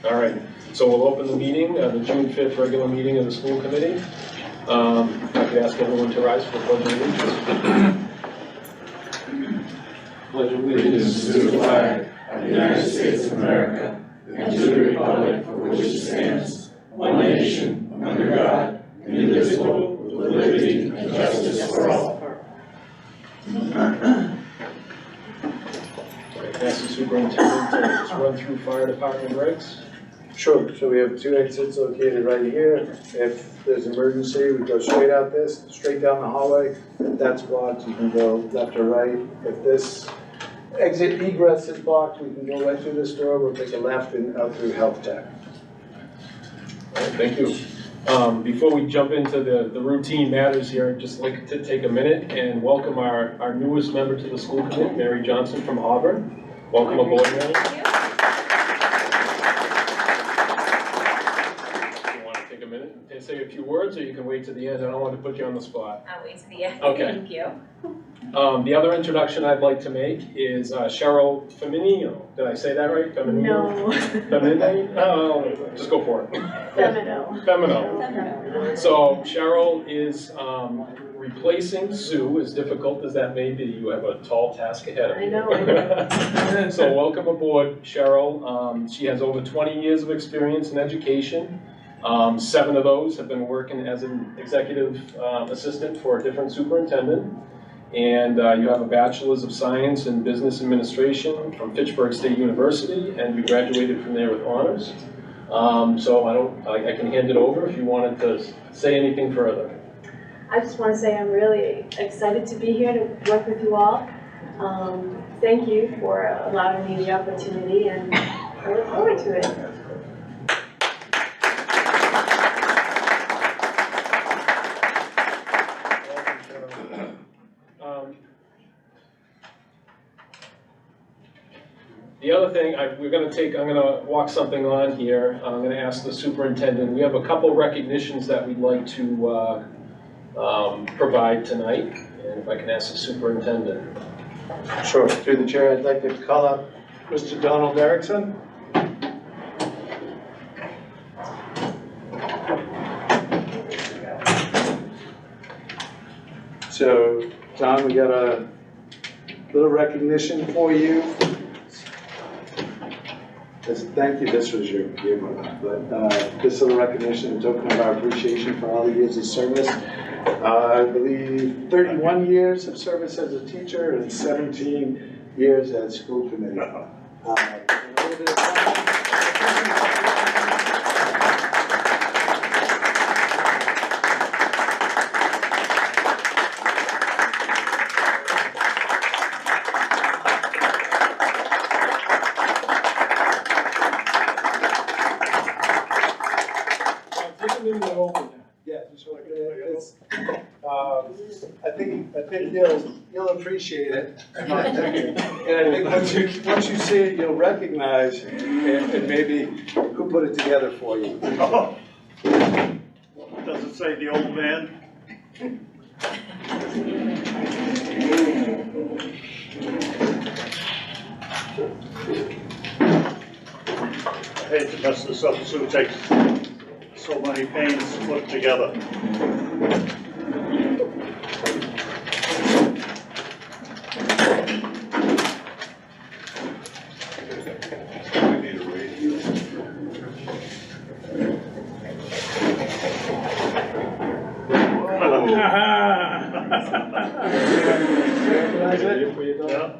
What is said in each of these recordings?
All right, so we'll open the meeting, the June 5th regular meeting of the school committee. If I could ask everyone to rise for the pledge of allegiance. Pledge of allegiance to the flag of the United States of America and to the republic for which it stands, one nation, under God, indivisible, with liberty and justice for all. Ask the superintendent to just run through fire department regs. Sure, so we have two exits located right here. If there's an emergency, we go straight out this, straight down the hallway. If that's blocked, you can go left or right. If this exit egress is blocked, we can go right through this door. We'll take a left and out through health tech. All right, thank you. Before we jump into the routine matters here, I'd just like to take a minute and welcome our newest member to the school committee, Mary Johnson from Auburn. Welcome aboard, Mary. Thank you. You want to take a minute and say a few words, or you can wait to the end? I don't want to put you on the spot. I'll wait to the end. Okay. Thank you. The other introduction I'd like to make is Cheryl Feminino. Did I say that right? Feminino? No. Feminino? Oh, just go for it. Femino. Femino. So Cheryl is replacing Sue, as difficult as that may be. You have a tall task ahead of you. I know. So welcome aboard, Cheryl. She has over 20 years of experience in education. 7 of those have been working as an executive assistant for a different superintendent. And you have a Bachelor's of Science in Business Administration from Fitchburg State University, and you graduated from there with honors. So I can hand it over if you wanted to say anything further. I just want to say I'm really excited to be here to work with you all. Thank you for allowing me the opportunity, and I look forward to it. The other thing, I'm going to walk something on here. I'm going to ask the superintendent. We have a couple recognitions that we'd like to provide tonight, and if I can ask the superintendent. Sure, through the chair, I'd like to call up Mr. Donald Erickson. So, Don, we got a little recognition for you. Thank you, this was your one, but this little recognition, a token of our appreciation for all the years of service. I believe 31 years of service as a teacher and 17 years as school committee. Yeah, just want I think you'll appreciate it. And I think once you see it, you'll recognize and maybe who put it together for you. Does it say the old man? I hate to mess this up, Sue takes so many pains to put together. We need a radio. Yeah.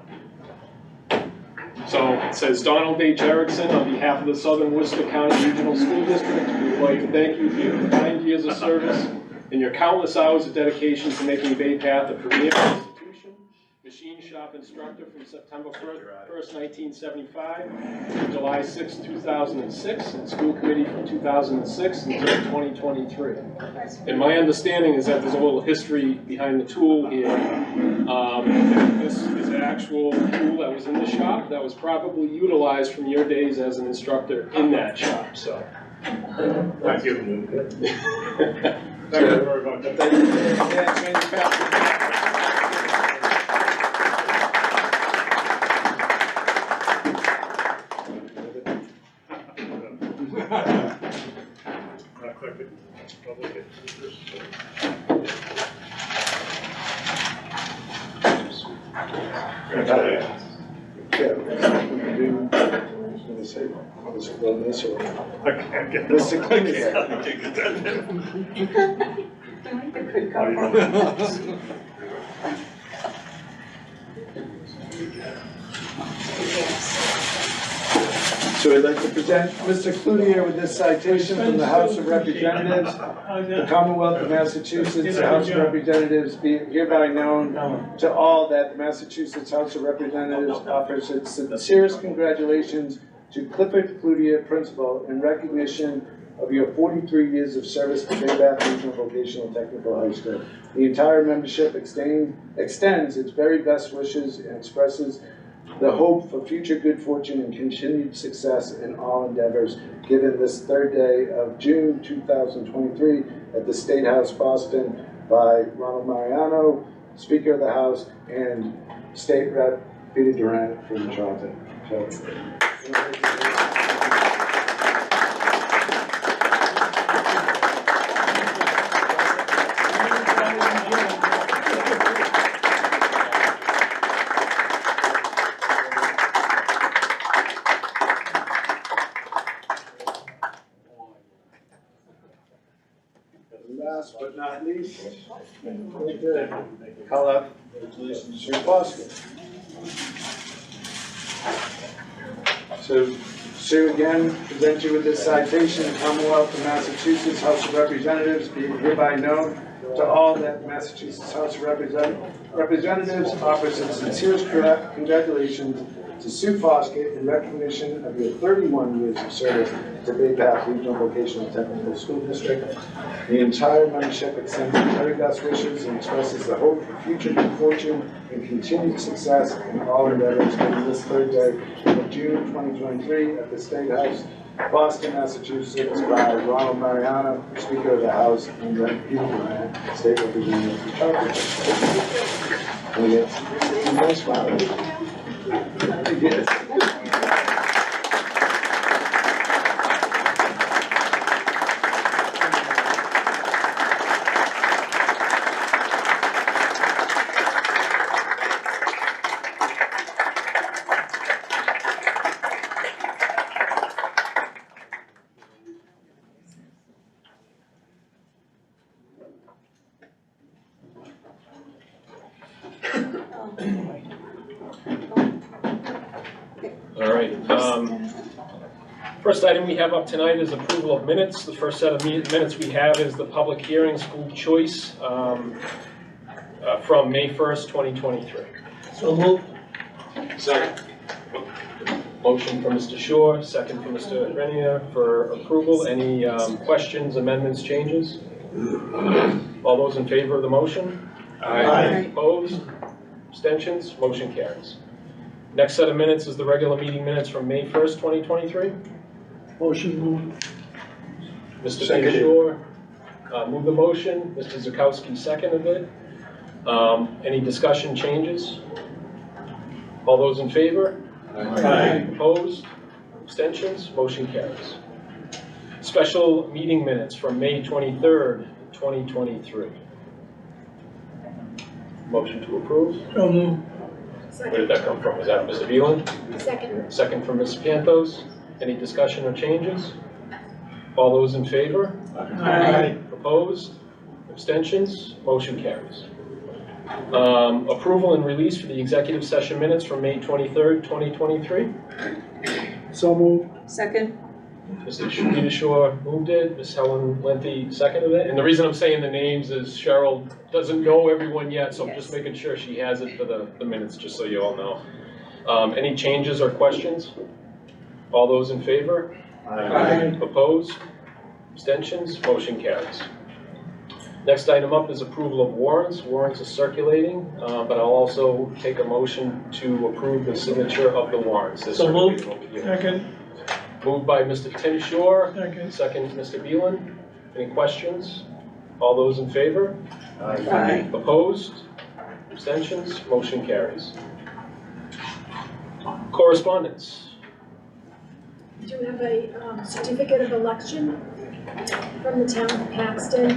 So it says Donald H. Erickson, on behalf of the Southern Worcester County Regional School District, we would like to thank you for your 9 years of service and your countless hours of dedication to making Bay Path a premier institution, machine shop instructor from September 1st, 1975 to July 6, 2006, and school committee from 2006 until 2023. And my understanding is that there's a little history behind the tool here. This is an actual tool that was in the shop that was probably utilized from your days as an instructor in that shop. So, Thank you. Thank you very much. Yeah. Let me see, I'll just go this way. I can't get Mr. I Cloutier. can't get that. So I'd like to present Mr. Cloutier with this citation from the House of Representatives. The Commonwealth of Massachusetts, the House of Representatives be hereby known to all that the Massachusetts House of Representatives offers its sincerest congratulations to Clifford Cloutier, Principal, in recognition of your 43 years of service to Bay Bath Regional Vocational Technical High School. The entire membership extends its very best wishes and expresses the hope for future good fortune and continued success in all endeavors, given this third day of June 2023 at the State House, Boston, by Ronald Mariano, Speaker of the House, and State Rep Peter Durant from Charlton. Last but not least, call up Sue Foskett. So Sue again presents you with this citation. Commonwealth of Massachusetts House of Representatives be hereby known to all that Massachusetts House of Representatives offers its sincerest congratulations to Sue Foskett in recognition of your 31 years of service to Bay Path Regional Vocational Technical School District. The entire membership extends its very best wishes and expresses the hope for future good fortune and continued success in all endeavors during this third day of June 2023 at the State House, Boston, Massachusetts, by Ronald Mariano, Speaker of the House, and Rep. Peter Durant, State Representative for Charlton. And it's a nice smile. Yes. All right. First item we have up tonight is approval of minutes. The first set of minutes we have is the public hearing, school choice, from May 1st, 2023. So moved. Second. Motion from Mr. Shore, second from Mr. Renier for approval. Any questions, amendments, changes? All those in favor of the motion? Aye. Opposed? Abstentions? Motion carries. Next set of minutes is the regular meeting minutes from May 1st, 2023. Motion moved. Mr. Seconded. Shore moved the motion. Mr. Zakowski seconded it. Any discussion, changes? All those in favor? Aye. Opposed? Abstentions? Motion carries. Special meeting minutes from May 23rd, 2023. Motion to approve. So moved. Where did that come from? Was that Mr. Beelan? Second. Second from Ms. Pantos. Any discussion or changes? All those in favor? Aye. Opposed? Abstentions? Motion carries. Approval and release for the executive session minutes from May 23rd, 2023. So moved. Second? Mr. Peter Shore moved it, Ms. Helen Lenthy seconded it. And the reason I'm saying the names is Cheryl doesn't know everyone yet, so I'm just making sure she has it for the minutes, just so you all know. Any changes or questions? All those in favor? Aye. Opposed? Abstentions? Motion carries. Next item up is approval of warrants. Warrants are circulating, but I'll also take a motion to approve the signature of the warrants. They're So moved. circulating over here. Second. Moved by Mr. Tim Shore, Second. second Mr. Beelan. Any questions? All those in favor? Aye. Opposed? Abstentions? Motion carries. Correspondence. We do have a certificate of election from the town of Paxton.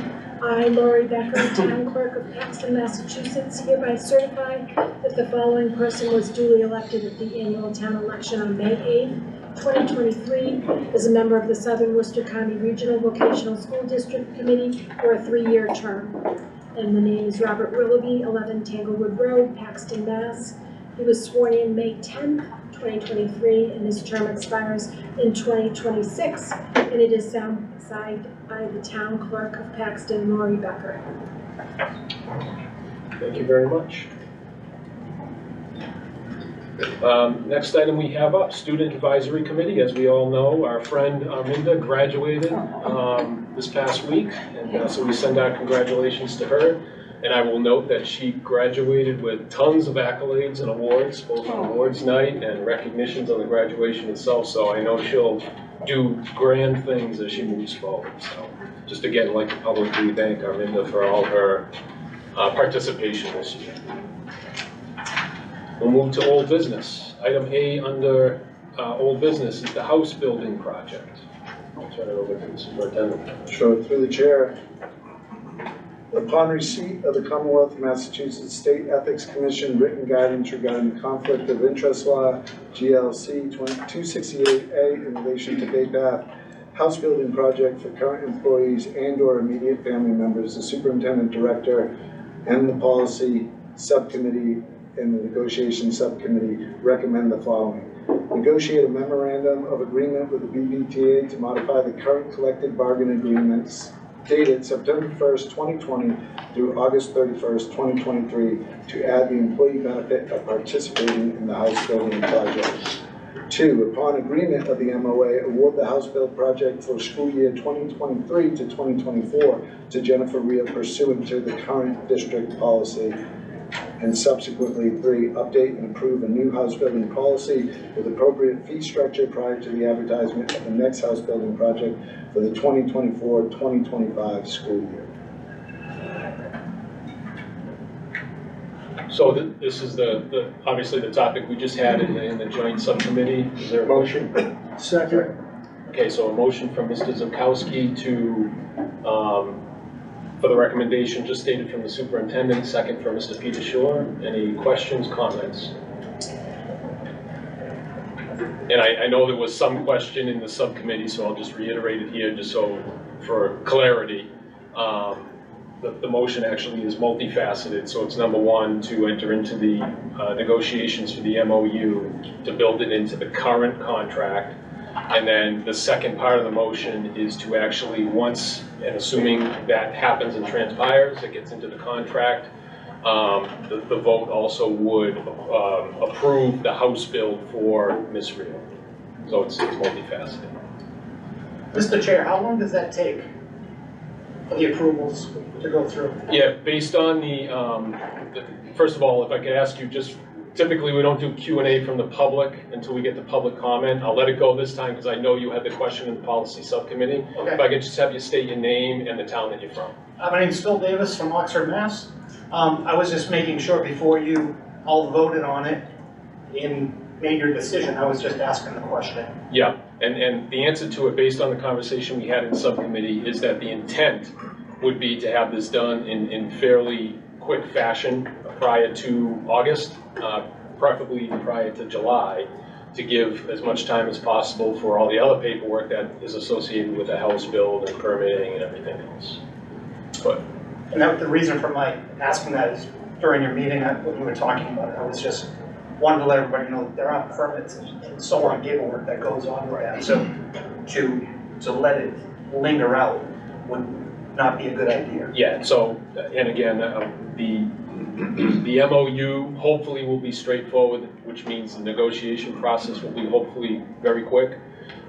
I, Lori Becker, Town Clerk of Paxton, Massachusetts, hereby certify that the following person was duly elected at the annual town election on May 8th, 2023, as a member of the Southern Worcester County Regional Vocational School District Committee for a 3-year term. And the name is Robert Willoughby, 11 Tanglewood Road, Paxton, Mass. He was sworn in May 10th, 2023, and his term expires in 2026, and it is signed by the Town Clerk of Paxton, Lori Becker. Thank you very much. Next item we have up, Student Advisory Committee. As we all know, our friend Arminda graduated this past week, and so we send our congratulations to her. And I will note that she graduated with tons of accolades and awards, both on awards night and recognitions on the graduation itself. So I know she'll do grand things as she moves forward. So just again, I'd like to publicly thank Arminda for all her participation this year. We'll move to old business. Item A under old business is the house building project. I'll turn it over to the superintendent. Sure, through the chair. Upon receipt of the Commonwealth of Massachusetts State Ethics Commission written guidance regarding the Conflict of Interest Law, GLC 268A, in relation to Bay Path house building project for current employees and/or immediate family members, the superintendent director and the policy subcommittee and the negotiation subcommittee recommend the following. Negotiate a memorandum of agreement with the BBTA to modify the current collective bargaining agreements dated September 1st, 2020 through August 31st, 2023 to add the employee benefit of participating in the house building project. 2, upon agreement of the MOA, award the house build project for school year 2023 to 2024 to Jennifer Reel pursuant to the current district policy. And subsequently, 3, update and approve a new house building policy with appropriate fee structure prior to the advertisement of the next house building project for the 2024-2025 school year. So this is the obviously the topic we just had in the joint subcommittee. Is there a motion? Second. Okay, so a motion from Mr. Zukowski to for the recommendation just stated from the superintendent, second from Mr. Peter Shore. Any questions, comments? And I know there was some question in the subcommittee, so I'll just reiterate it here just so for clarity. The motion actually is multifaceted, so it's number one, to enter into the negotiations for the MOU to build it into the current contract. And then the second part of the motion is to actually, once, and assuming that happens and transpires, it gets into the contract, the vote also would approve the house build for Ms. Reel. So it's multifaceted. Mr. Chair, how long does that take for the approvals to go through? Yeah, based on the first of all, if I could ask you just, typically we don't do Q&A from the public until we get the public comment. I'll let it go this time because I know you had the question in the policy subcommittee. Okay. If I could just have you state your name and the town that you're from. My name's Phil Davis from Oxford, Mass. I was just making sure before you all voted on it and made your decision, I was just asking the question. Yeah, and the answer to it, based on the conversation we had in subcommittee, is that the intent would be to have this done in fairly quick fashion prior to August, preferably prior to July, to give as much time as possible for all the other paperwork that is associated with the house build and permitting and everything else. But And that, the reason for my asking that is during your meeting, when you were talking about it, I was just wanted to let everybody know that there are permits and so on paperwork that goes on with that. So to let it linger out would not be a good idea. yeah, so, and again, the MOU hopefully will be straightforward, which means the negotiation process will be hopefully very quick.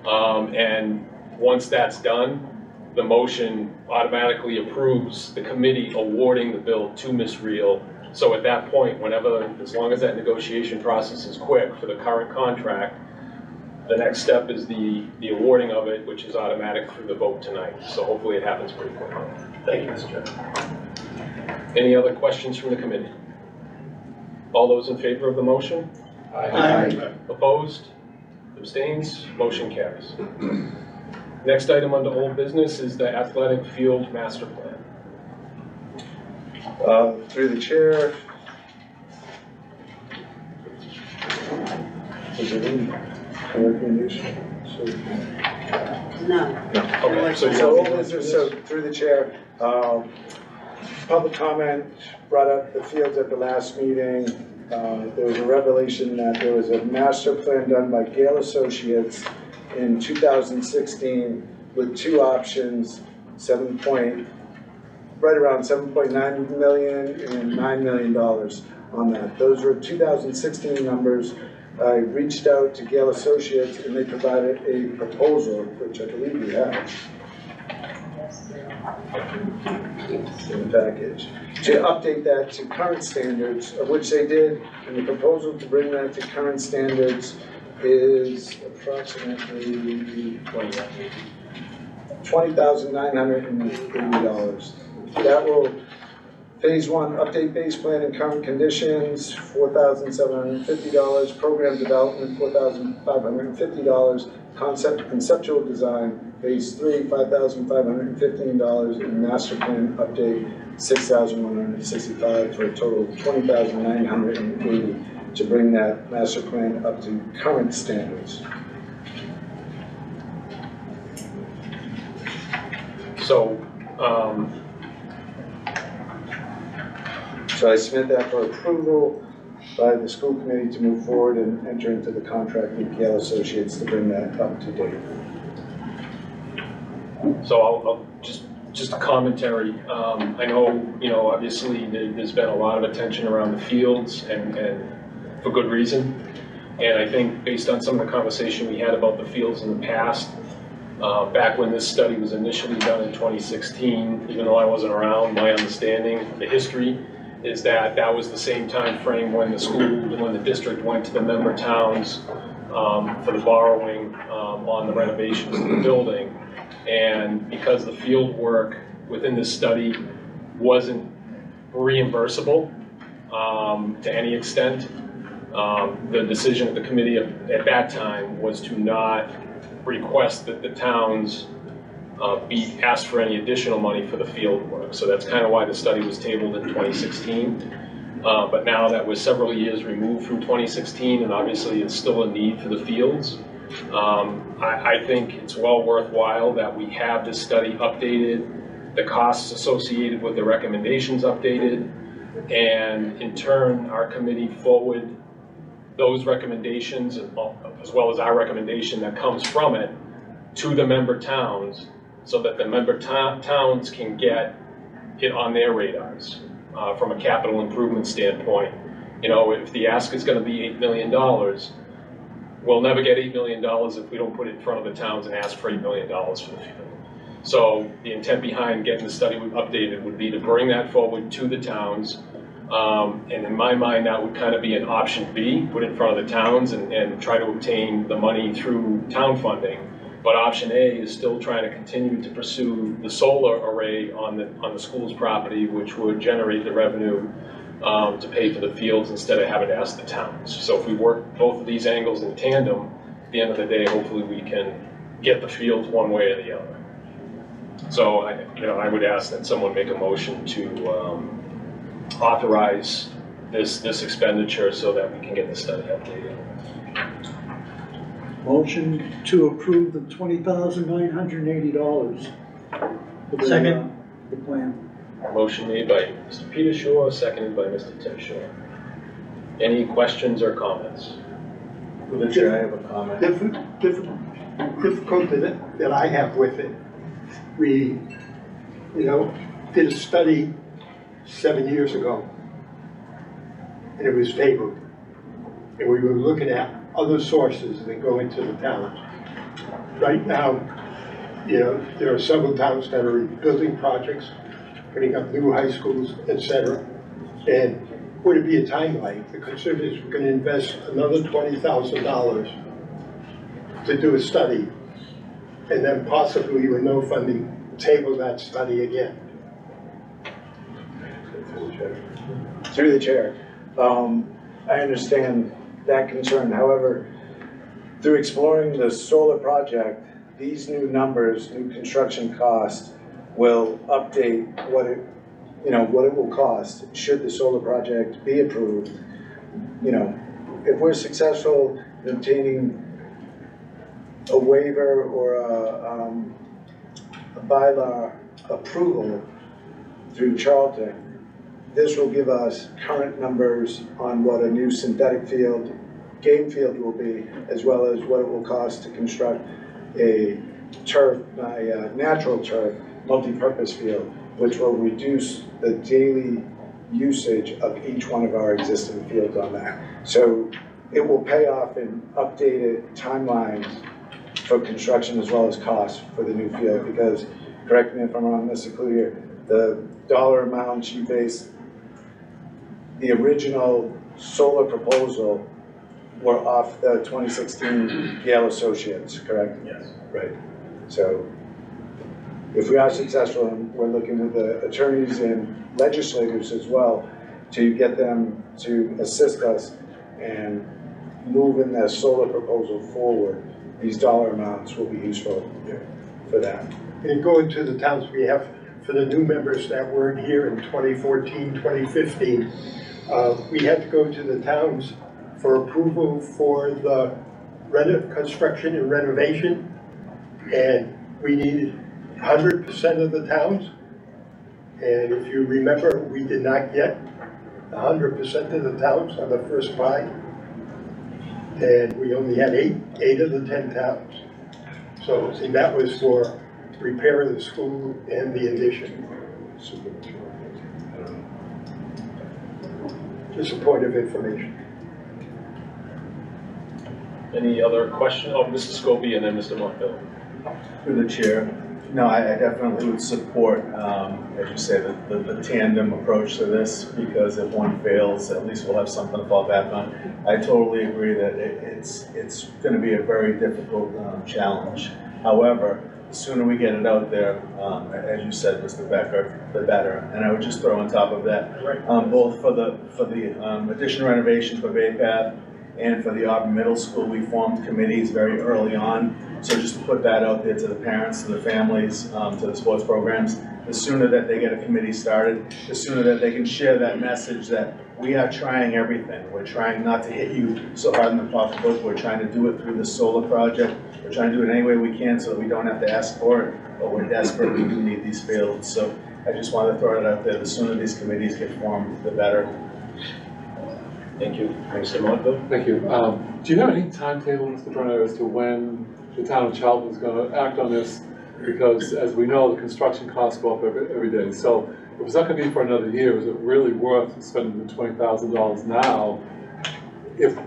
And once that's done, the motion automatically approves the committee awarding the bill to Ms. Reel. So at that point, whenever, as long as that negotiation process is quick for the current contract, the next step is the awarding of it, which is automatic through the vote tonight. So hopefully it happens pretty quickly. Thank you, Mr. Chairman. Any other questions from the committee? All those in favor of the motion? Aye. Opposed? Abstains? Motion carries. Next item under old business is the athletic field master plan. Through the chair. Is it in recommendation? No. Okay, so So, you so through the chair, public comment brought up the fields at the last meeting. There was a revelation that there was a master plan done by Gale Associates in 2016 with two options, right around 7.9 million and $9 million on that. Those were 2016 numbers. I reached out to Gale Associates and they provided a proposal, which I believe you have in the package, to update that to current standards, of which they did, and the proposal to bring that to current standards is approximately $20,980. That will, phase one, update base plan and current conditions, $4,750, program development, $4,550, conceptual design, phase three, $5,515, and master plan update, $6,165, for a total of $20,980 to bring that master plan up to current standards. So, So I submit that for approval by the school committee to move forward and enter into the contract with Gale Associates to bring that up to date. so I'll just a commentary. I know, obviously there's been a lot of attention around the fields and for good reason. And I think based on some of the conversation we had about the fields in the past, back when this study was initially done in 2016, even though I wasn't around, my understanding, the history, is that that was the same time frame when the district went to the member towns for the borrowing on the renovations of the building. And because the field work within this study wasn't reimbursable to any extent, the decision of the committee at that time was to not request that the towns be asked for any additional money for the field work. So that's kind of why the study was tabled in 2016. But now that we're several years removed from 2016, and obviously it's still a need for the fields, I think it's well worthwhile that we have this study updated, the costs associated with the recommendations updated, and in turn, our committee forward those recommendations, as well as our recommendation that comes from it, to the member towns, so that the member towns can get it on their radars from a capital improvement standpoint. If the ask is going to be $8 million, we'll never get $8 million if we don't put it in front of the towns and ask for $8 million for the field. So the intent behind getting the study updated would be to bring that forward to the towns. And in my mind, that would kind of be an option B, put it in front of the towns and try to obtain the money through town funding. But option A is still trying to continue to pursue the solar array on the school's property, which would generate the revenue to pay for the fields instead of having to ask the towns. So if we work both of these angles in tandem, at the end of the day, hopefully we can get the fields one way or the other. So I would ask that someone make a motion to authorize this expenditure so that we can get the study updated. Motion to approve the $20,980. Second. The plan. Motion made by Mr. Peter Shore, seconded by Mr. Tim Shore. Any questions or comments? Through the chair, I have a comment. Difficulty that I have with it. We, did a study 7 years ago, and it was tabled. And we were looking at other sources that go into the towns. Right now, there are several towns that are building projects, putting up new high schools, etc. And would it be a timeline? The conservatives were going to invest another $20,000 to do a study, and then possibly with no funding, table that study again. Through the chair, I understand that concern. However, through exploring the solar project, these new numbers, new construction costs, will update what it you know, what it will cost, should the solar project be approved. You know, if we're successful in obtaining a waiver or a bylaw approval through Charlton, this will give us current numbers on what a new synthetic field, game field will be, as well as what it will cost to construct a natural turf, multi-purpose field, which will reduce the daily usage of each one of our existing fields on that. So it will pay off in updated timelines for construction as well as costs for the new field, because, correct me if I'm wrong, Mr. Cloutier, the dollar amounts you based the original solar proposal were off the 2016 Gale Associates, correct? Yes. Right. So if we are successful, and we're looking with the attorneys and legislators as well to get them to assist us and moving the solar proposal forward, these dollar amounts will be useful for that. And going to the towns, we have, for the new members that weren't here in 2014, 2015, we had to go to the towns for approval for the construction and renovation, and we needed 100% of the towns. And if you remember, we did not get 100% of the towns on the first buy, and we only had eight of the 10 towns. So, and that was for repair of the school and the addition. Just a point of information. Any other question? Oh, Mr. Scobie and then Mr. Montville. Through the chair, no, I definitely would support, as you say, the tandem approach to this, because if one fails, at least we'll have something to fall back on. I totally agree that it's going to be a very difficult challenge. However, the sooner we get it out there, as you said, Mr. Becker, the better. And I would just throw on top of that, both for the addition renovation for Bay Path and for the Auburn Middle School, we formed committees very early on. So just to put that out there to the parents, to the families, to the sports programs, the sooner that they get a committee started, the sooner that they can share that message that we are trying everything. We're trying not to hit you so hard in the pocketbook. We're trying to do it through the solar project. We're trying to do it any way we can so that we don't have to ask for it, but we're desperate. We do need these fields. So I just wanted to throw it out there. The sooner these committees get formed, the better. Thank you. Mr. Montville? Thank you. Do you have any timetable, Mr. Brenner, as to when the town of Charlton is going to act on this? Because as we know, the construction costs go up every day. So if it's not going to be for another year, is it really worth spending the $20,000 now if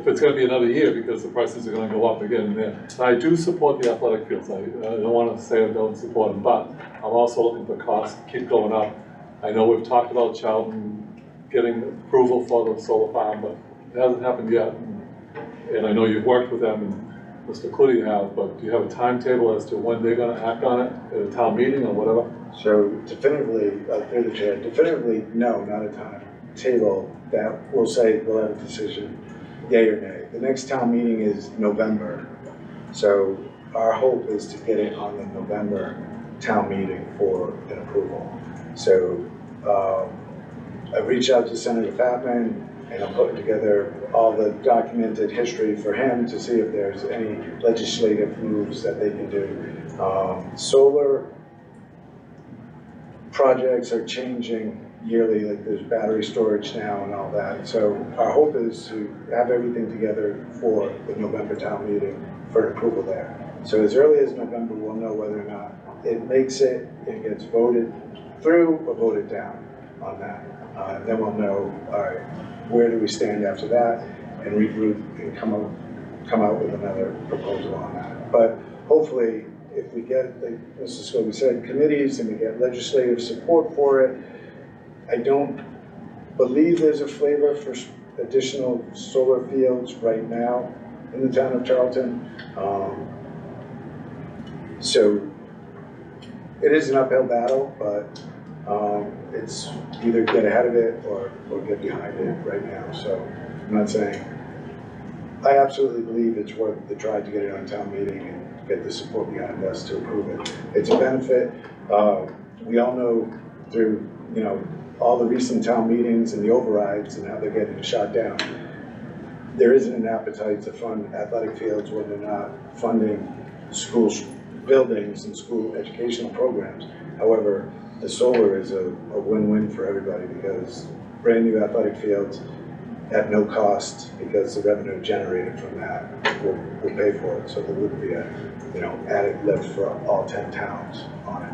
it's going to be another year, because the prices are going to go up again there? And I do support the athletic fields. I don't want to say I don't support them, but I'm also looking for costs to keep going up. I know we've talked about Charlton getting approval for the solar farm, but it hasn't happened yet. And I know you've worked with them, and Mr. Cloutier have, but do you have a timetable as to when they're going to act on it at a town meeting or whatever? So definitively, through the chair, definitively, no, not a timetable that will say we'll have a decision, yay or nay. The next town meeting is November. So our hope is to get it on the November town meeting for an approval. So I reached out to Senator Fatman, and I'm putting together all the documented history for him to see if there's any legislative moves that they can do. Solar projects are changing yearly, like there's battery storage now and all that. So our hope is to have everything together for the November town meeting for an approval there. So as early as November, we'll know whether or not it makes it, it gets voted through or voted down on that. Then we'll know, all right, where do we stand after that, and regroup and come out with another proposal on that. But hopefully, if we get, like Mr. Scobie said, committees and we get legislative support for it, I don't believe there's a flavor for additional solar fields right now in the town of Charlton. So it is an uphill battle, but it's either get ahead of it or get behind it right now. So I'm not saying, I absolutely believe it's worth the try to get it on town meeting and get the support behind us to approve it. It's a benefit. We all know through you know, all the recent town meetings and the overrides and how they're getting shot down, there isn't an appetite to fund athletic fields when they're not funding school buildings and school educational programs. However, the solar is a win-win for everybody because brand new athletic fields at no cost, because the revenue generated from that will pay for it. So there would be a, you know, added lift for all 10 towns on it.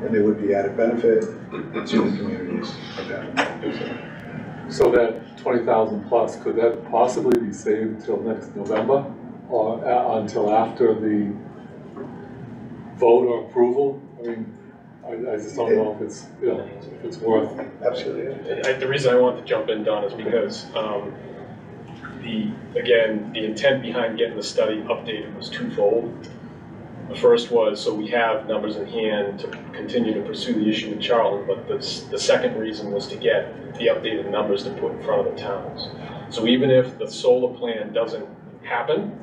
And there would be added benefit to the communities of that. So that 20,000 plus, could that possibly be saved until next November or until after the vote or approval? I mean, I just don't know if it's, you know, if it's worth. Absolutely. The reason I want to jump in, Don, is because the intent behind getting the study updated was twofold. The first was so we have numbers in hand to continue to pursue the issue with Charlton, but the second reason was to get the updated numbers to put in front of the towns. So even if the solar plan doesn't happen,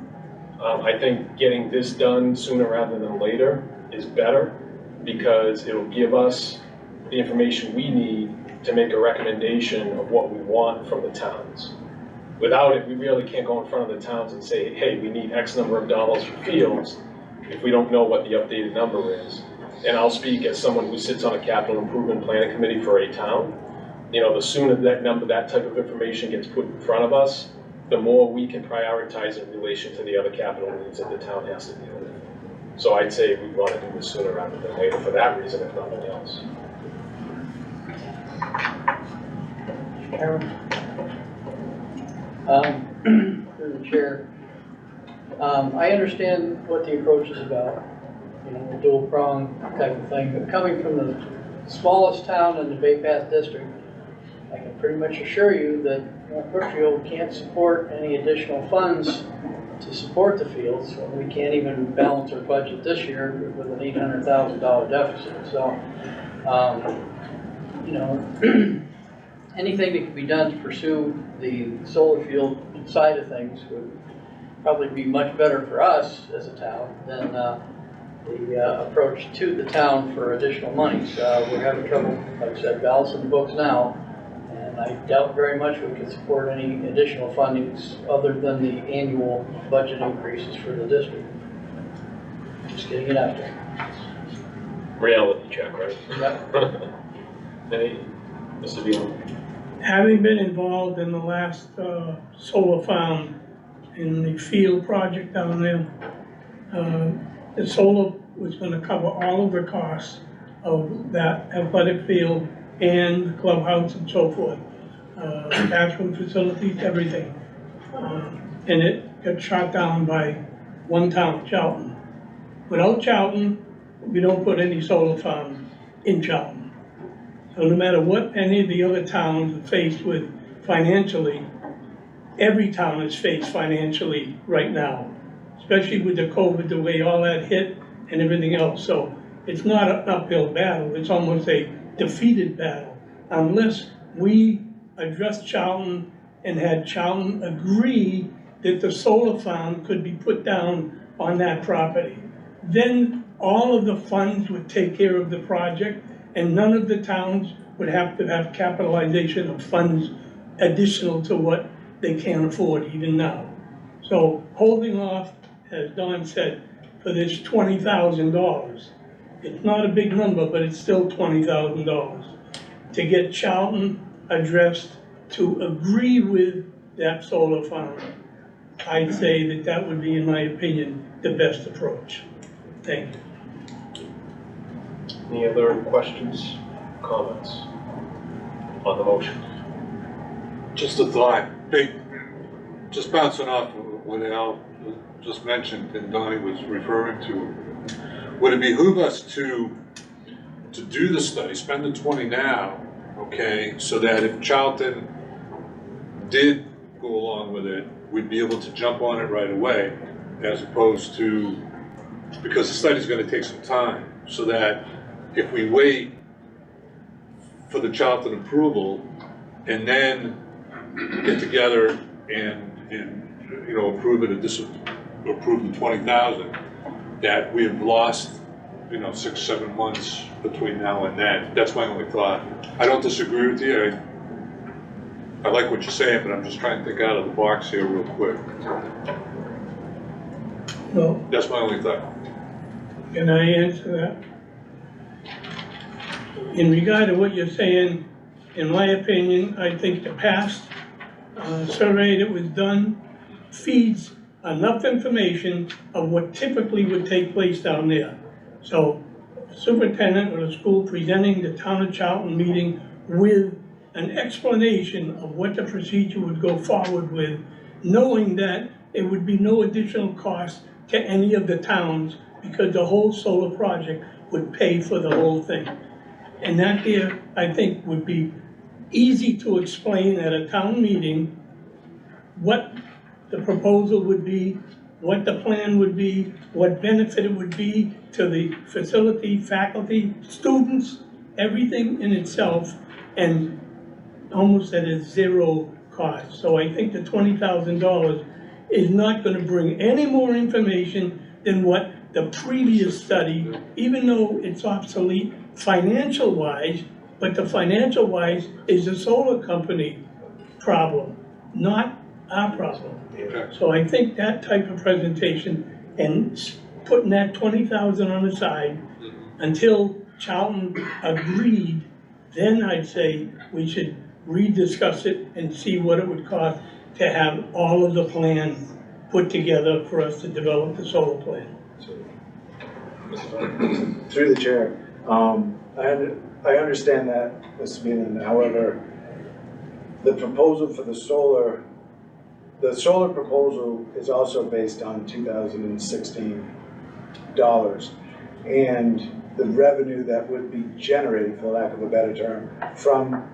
I think getting this done sooner rather than later is better, because it'll give us the information we need to make a recommendation of what we want from the towns. Without it, we really can't go in front of the towns and say, hey, we need X number of dollars for fields if we don't know what the updated number is. And I'll speak as someone who sits on a capital improvement planning committee for a town. You know, the sooner that type of information gets put in front of us, the more we can prioritize in relation to the other capital needs that the town has to deal with. So I'd say we want to do this sooner rather than later for that reason, if nothing else. Through the chair, I understand what the approach is about, you know, the dual prong type of thing, but coming from the smallest town in the Bay Path district, I can pretty much assure you that North Brookfield can't support any additional funds to support the fields when we can't even balance our budget this year with an $800,000 deficit. So, you know, anything that can be done to pursue the solar field side of things would probably be much better for us as a town than the approach to the town for additional monies. We're having trouble, like I said, balancing the books now, and I doubt very much we can support any additional fundings other than the annual budget increases for the district. Just getting it out there. Reality check, right? Yep. Hey, Mr. Beal. Having been involved in the last solar farm in the field project down there, the solar was going to cover all of the costs of that athletic field and the clubhouse and so forth, bathroom facilities, everything. And it got shot down by one town, Charlton. Without Charlton, we don't put any solar farm in Charlton. So no matter what any of the other towns are faced with financially, every town is faced financially right now, especially with the COVID, the way all that hit and everything else. So it's not an uphill battle, it's almost a defeated battle, unless we addressed Charlton and had Charlton agree that the solar farm could be put down on that property. Then all of the funds would take care of the project, and none of the towns would have to have capitalization of funds additional to what they can't afford even now. So holding off, as Don said, for this $20,000, it's not a big number, but it's still $20,000, to get Charlton addressed to agree with that solar farm. I'd say that that would be, in my opinion, the best approach. Thank you. Any other questions, comments on the motion? Just a thought, just bouncing off what Al just mentioned and Donnie was referring to. Would it behoove us to do the study, spend the 20 now, okay, so that if Charlton did go along with it, we'd be able to jump on it right away, as opposed to, because the study's going to take some time, so that if we wait for the Charlton approval and then get together and you know, approve it or disapprove the 20,000, that we have lost 6, 7 months between now and then. That's my only thought. I don't disagree with you. I like what you're saying, but I'm just trying to think out of the box here real quick. Well, That's my only thought. can I answer that? In regard to what you're saying, in my opinion, I think the past survey that was done feeds enough information of what typically would take place down there. So superintendent or the school presenting the town of Charlton meeting with an explanation of what the procedure would go forward with, knowing that it would be no additional cost to any of the towns because the whole solar project would pay for the whole thing. And that there, I think, would be easy to explain at a town meeting what the proposal would be, what the plan would be, what benefit it would be to the facility, faculty, students, everything in itself, and almost at a zero cost. So I think the $20,000 is not going to bring any more information than what the previous study, even though it's obsolete financial-wise, but the financial-wise is the solar company problem, not our problem. So I think that type of presentation and putting that 20,000 on the side until Charlton agreed, then I'd say we should rediscuss it and see what it would cost to have all of the plan put together for us to develop the solar plan. Through the chair, I understand that, Mr. Beaman. However, the proposal for the solar proposal is also based on 2016 dollars, and the revenue that would be generated, for lack of a better term, from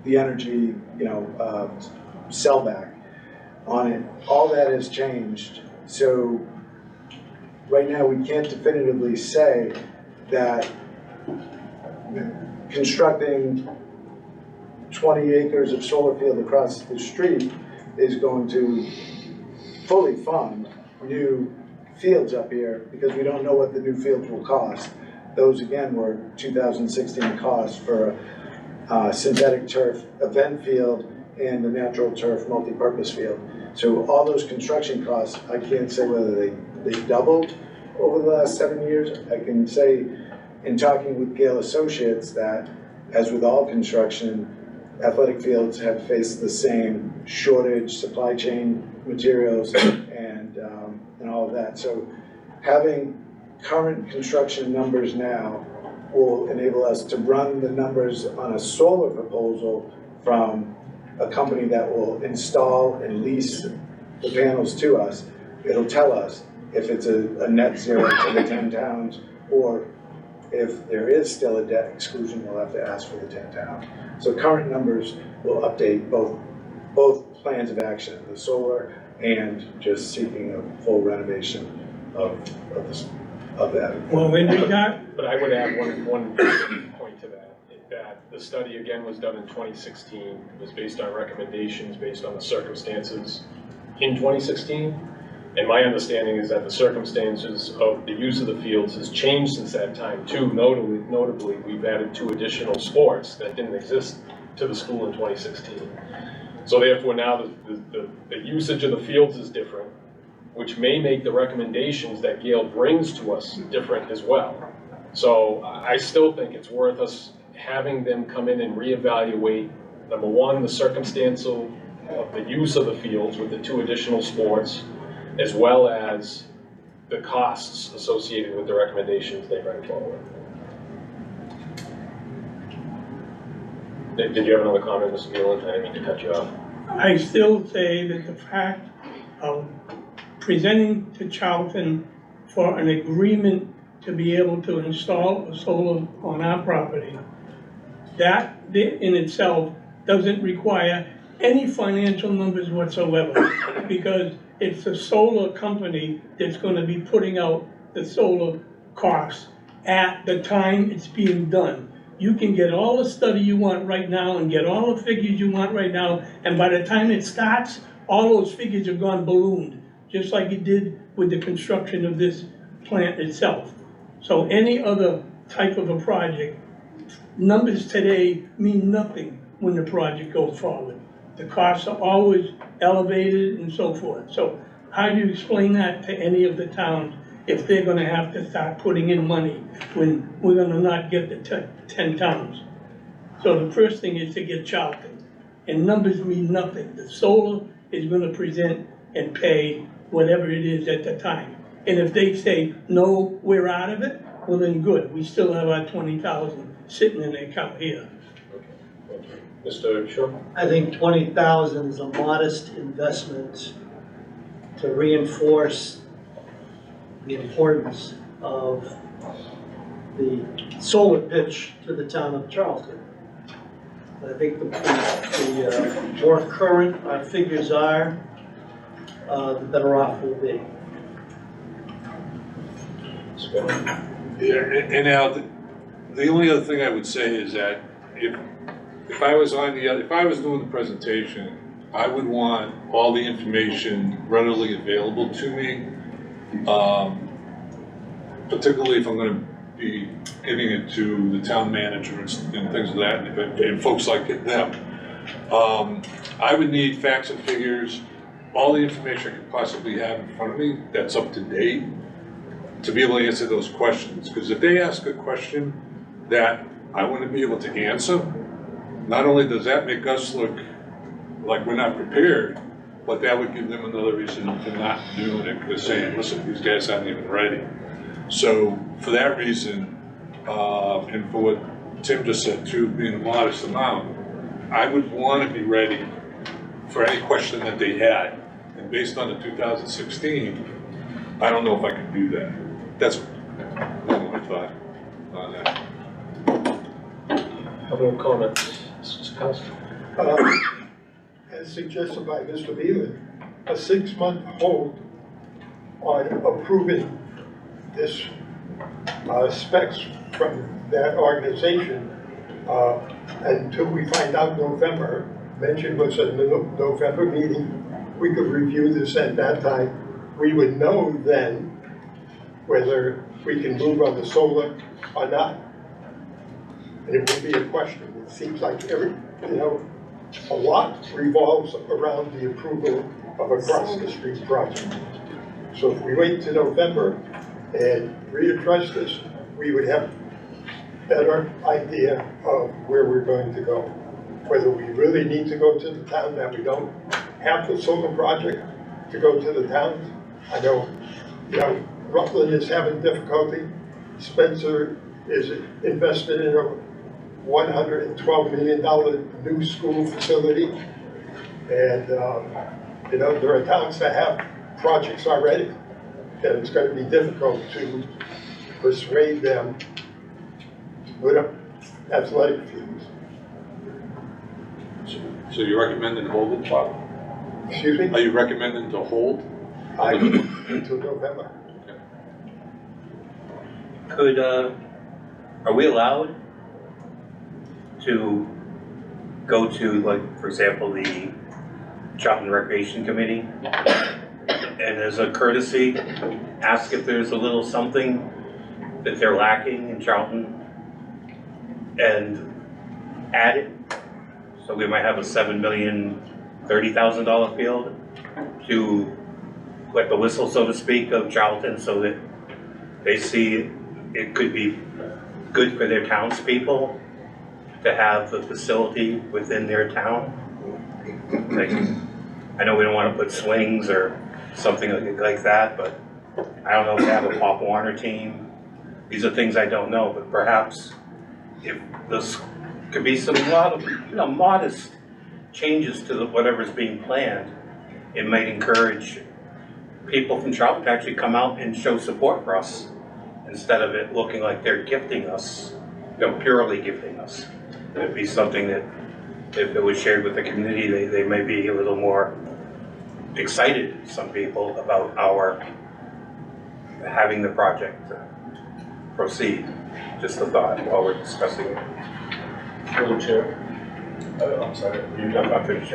the energy, sellback on it. All that has changed. So right now, we can't definitively say that constructing 20 acres of solar field across the street is going to fully fund new fields up here, because we don't know what the new fields will cost. Those again were 2016 costs for a synthetic turf event field and the natural turf multi-purpose field. So all those construction costs, I can't say whether they doubled over the last 7 years. I can say, in talking with Gale Associates, that as with all construction, athletic fields have faced the same shortage, supply chain materials, and all of that. So having current construction numbers now will enable us to run the numbers on a solar proposal from a company that will install and lease the panels to us. It'll tell us if it's a net zero to the 10 towns, or if there is still a debt exclusion, we'll have to ask for the 10 towns. So current numbers will update both plans of action, the solar and just seeking a full renovation of that. Well, in regard, But I would add one point to that the study again was done in 2016. It was based on recommendations, based on the circumstances in 2016. And my understanding is that the circumstances of the use of the fields has changed since that time too. Notably, we've added 2 additional sports that didn't exist to the school in 2016. So therefore now the usage of the fields is different, which may make the recommendations that Gale brings to us different as well. So I still think it's worth us having them come in and reevaluate, number one, the circumstantial of the use of the fields with the 2 additional sports, as well as the costs associated with the recommendations they bring forward. Did you have another comment, Mr. Gillen? I didn't mean to cut you off. I still say that the fact of presenting to Charlton for an agreement to be able to install a solar on our property, that in itself doesn't require any financial numbers whatsoever, because it's the solar company that's going to be putting out the solar costs at the time it's being done. You can get all the study you want right now and get all the figures you want right now, and by the time it starts, all those figures are gone ballooned, just like it did with the construction of this plant itself. So any other type of a project, numbers today mean nothing when the project goes forward. The costs are always elevated and so forth. So how do you explain that to any of the towns if they're gonna have to start putting in money when we're gonna not get the 10 towns? So the first thing is to get Charlton, and numbers mean nothing. The solar is gonna present and pay whatever it is at the time. And if they say, no, we're out of it, well then good, we still have our 20,000 sitting in the account here. Mr. Shaw? I think 20,000 is a modest investment to reinforce the importance of the solar pitch to the town of Charlton. I think the more current our figures are, the better off we'll be. Yeah, and Al, the only other thing I would say is that if I was doing the presentation, I would want all the information readily available to me, particularly if I'm going to be giving it to the town manager and things of that, and folks like them. I would need facts and figures, all the information I could possibly have in front of me that's up to date to be able to answer those questions. Because if they ask a question that I want to be able to answer, not only does that make us look like we're not prepared, but that would give them another reason to not do it, because saying, listen, these guys aren't even ready. So for that reason, and for what Tim just said too, being a modest amount, I would want to be ready for any question that they had. And based on the 2016, I don't know if I can do that. That's my thought on that. Other comments? Mr. Costa? As suggested by Mr. Beelan, a 6-month hold on approving this specs from that organization until we find out November. Mentioned was a November meeting. We could review this at that time. We would know then whether we can move on the solar or not. And it would be a question. It seems like a lot revolves around the approval of a cross-the-street project. So if we wait till November and readdress this, we would have a better idea of where we're going to go. Whether we really need to go to the town, that we don't have the solar project to go to the towns. I know, Rutland is having difficulty. Spencer is invested in a $112 million new school facility. And, there are towns that have projects already, and it's going to be difficult to persuade them to put up athletic fields. So you're recommending holding, Bob? Excuse me? Are you recommending to hold? Until November. Could, are we allowed to go to, like, for example, the Charlton Recreation Committee, and as a courtesy, ask if there's a little something that they're lacking in Charlton, and add it? So we might have a $7,030,000 field to wet the whistle, so to speak, of Charlton, so that they see it could be good for their townspeople to have the facility within their town. Like, I know we don't want to put swings or something like that, but I don't know if they have a Pop Warner team. These are things I don't know, but perhaps if this could be some lot of modest changes to whatever's being planned, it might encourage people from Charlton to actually come out and show support for us, instead of it looking like they're gifting us, purely gifting us. It'd be something that, if it was shared with the community, they may be a little more excited, some people, about our having the project proceed. Just a thought while we're discussing it. Madam Chair. I'm sorry. I'm finished.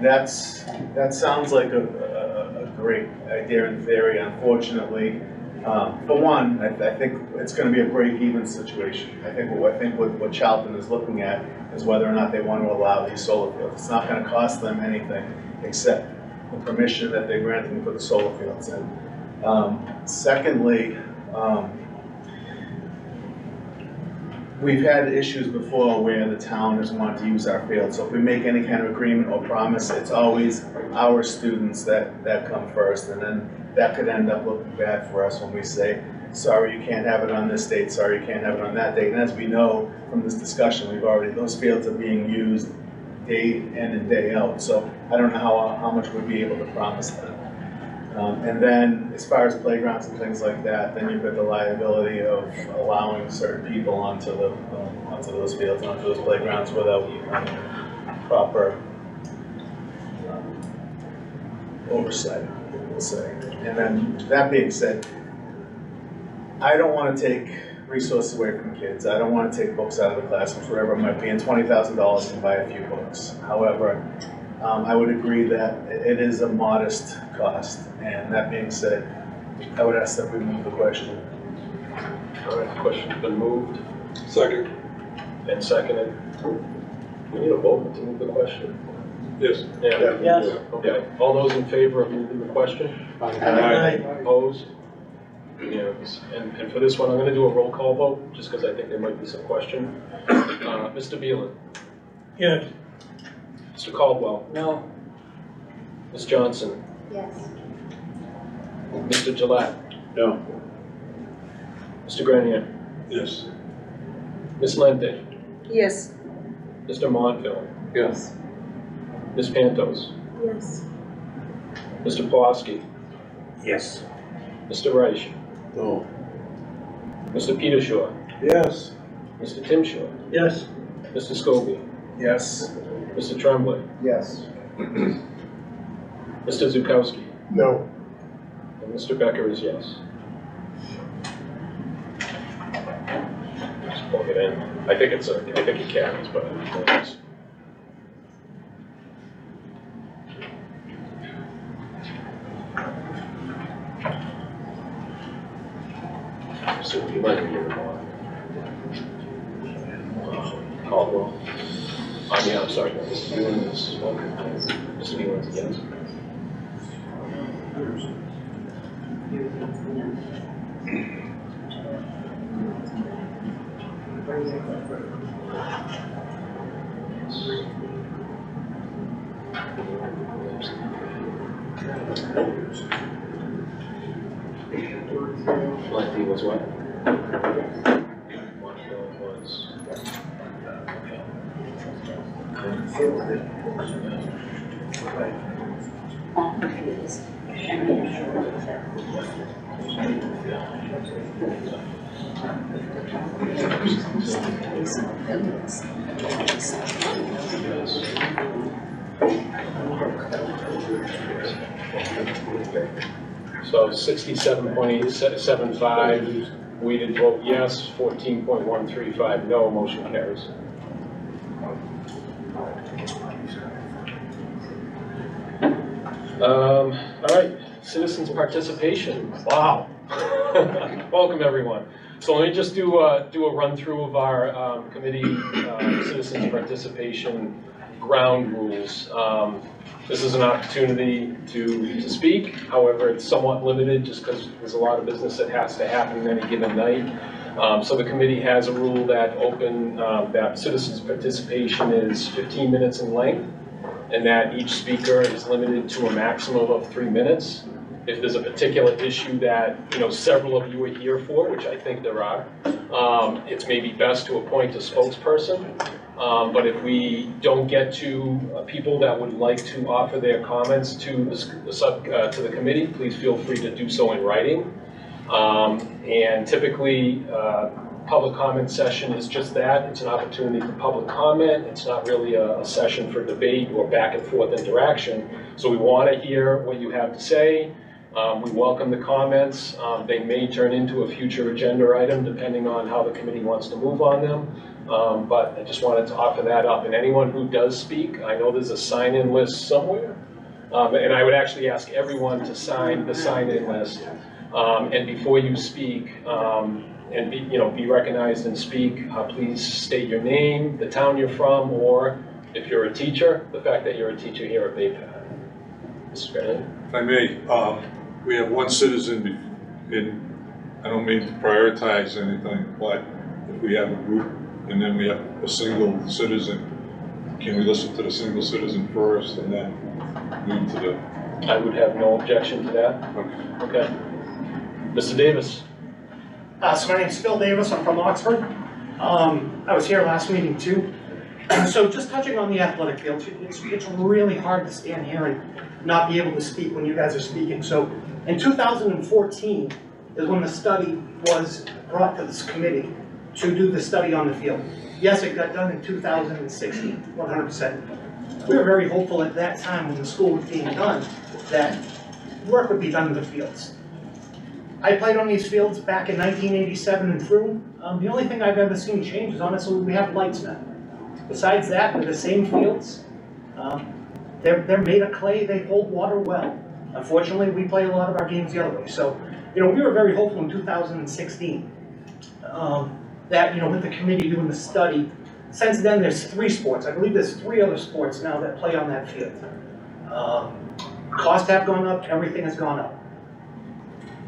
That sounds like a great idea in theory. Unfortunately, For one, I think it's gonna be a break-even situation. I think what Charlton is looking at is whether or not they want to allow these solar fields. It's not gonna cost them anything except the permission that they granted to put the solar fields in. Secondly, we've had issues before where the town doesn't want to use our field. So if we make any kind of agreement or promise, it's always our students that come first. And then that could end up looking bad for us when we say, sorry, you can't have it on this date, sorry, you can't have it on that date. And as we know from this discussion, those fields are being used day in and day out. So I don't know how much we'd be able to promise that. And then as far as playgrounds and things like that, then you've got the liability of allowing certain people onto those fields, onto those playgrounds without proper oversight, we'll say. And then that being said, I don't want to take resources away from kids. I don't want to take books out of the classrooms, wherever it might be, and $20,000 can buy a few books. However, I would agree that it is a modest cost, and that being said, I would ask that we move the question. All right, the question's been moved Second. and seconded. We need a vote to move the question. Yes. Yeah. Yes. Okay, all those in favor of moving the question? Aye. Opposed? Unanimous. And for this one, I'm gonna do a roll call vote, just because I think there might be some question. Mr. Beelan? Yes. Mr. Caldwell? No. Ms. Johnson? Yes. Mr. Gillette? No. Mr. Grenier? Yes. Ms. Lente? Yes. Mr. Montville? Yes. Ms. Pantos? Yes. Mr. Pawlowski? Yes. Mr. Reich? No. Mr. Petershaw? Yes. Mr. Timshaw? Yes. Mr. Scobie? Yes. Mr. Tremblay? Yes. Mr. Zukowski? No. And Mr. Becker is yes. Just plug it in. I think it carries, but it's. So you might be here tomorrow. Caldwell. Yeah, I'm sorry, Mr. Beelan is welcome. Mr. Beelan is yes. Lefty was what? Montville was. So 67.875 weighted vote yes, 14.135 no, motion carries. All right, citizens participation. Wow. Welcome, everyone. So let me just do a run through of our committee citizens participation ground rules. This is an opportunity to speak. However, it's somewhat limited just because there's a lot of business that has to happen any given night. So the committee has a rule that that citizens participation is 15 minutes in length, and that each speaker is limited to a maximum of 3 minutes. If there's a particular issue that several of you are here for, which I think there are, it's maybe best to appoint a spokesperson. But if we don't get to people that would like to offer their comments to the committee, please feel free to do so in writing. And typically, public comment session is just that. It's an opportunity for public comment. It's not really a session for debate or back and forth interaction. So we want to hear what you have to say. We welcome the comments. They may turn into a future agenda item depending on how the committee wants to move on them. But I just wanted to offer that up. And anyone who does speak, I know there's a sign-in list somewhere. And I would actually ask everyone to sign the sign-in list. And before you speak, and be recognized and speak, please state your name, the town you're from, or if you're a teacher, the fact that you're a teacher here at Bay Path. Mr. Granite? If I may, we have one citizen I don't mean to prioritize anything, but if we have a group and then we have a single citizen, can we listen to the single citizen first and then move to the? I would have no objection to that. Okay. Mr. Davis? So my name's Phil Davis, I'm from Oxford. I was here last meeting too. So just touching on the athletic field, it's really hard to stand here and not be able to speak when you guys are speaking. So in 2014 is when the study was brought to this committee to do the study on the field. Yes, it got done in 2016, 100%. We were very hopeful at that time when the school was being done that work would be done in the fields. I played on these fields back in 1987 and through. The only thing I've ever seen change is honestly we have lights now. Besides that, they're the same fields. They're made of clay, they hold water well. Unfortunately, we play a lot of our games the other way. So, we were very hopeful in 2016 that, with the committee doing the study, since then there's 3 sports. I believe there's 3 other sports now that play on that field. Costs have gone up, everything has gone up.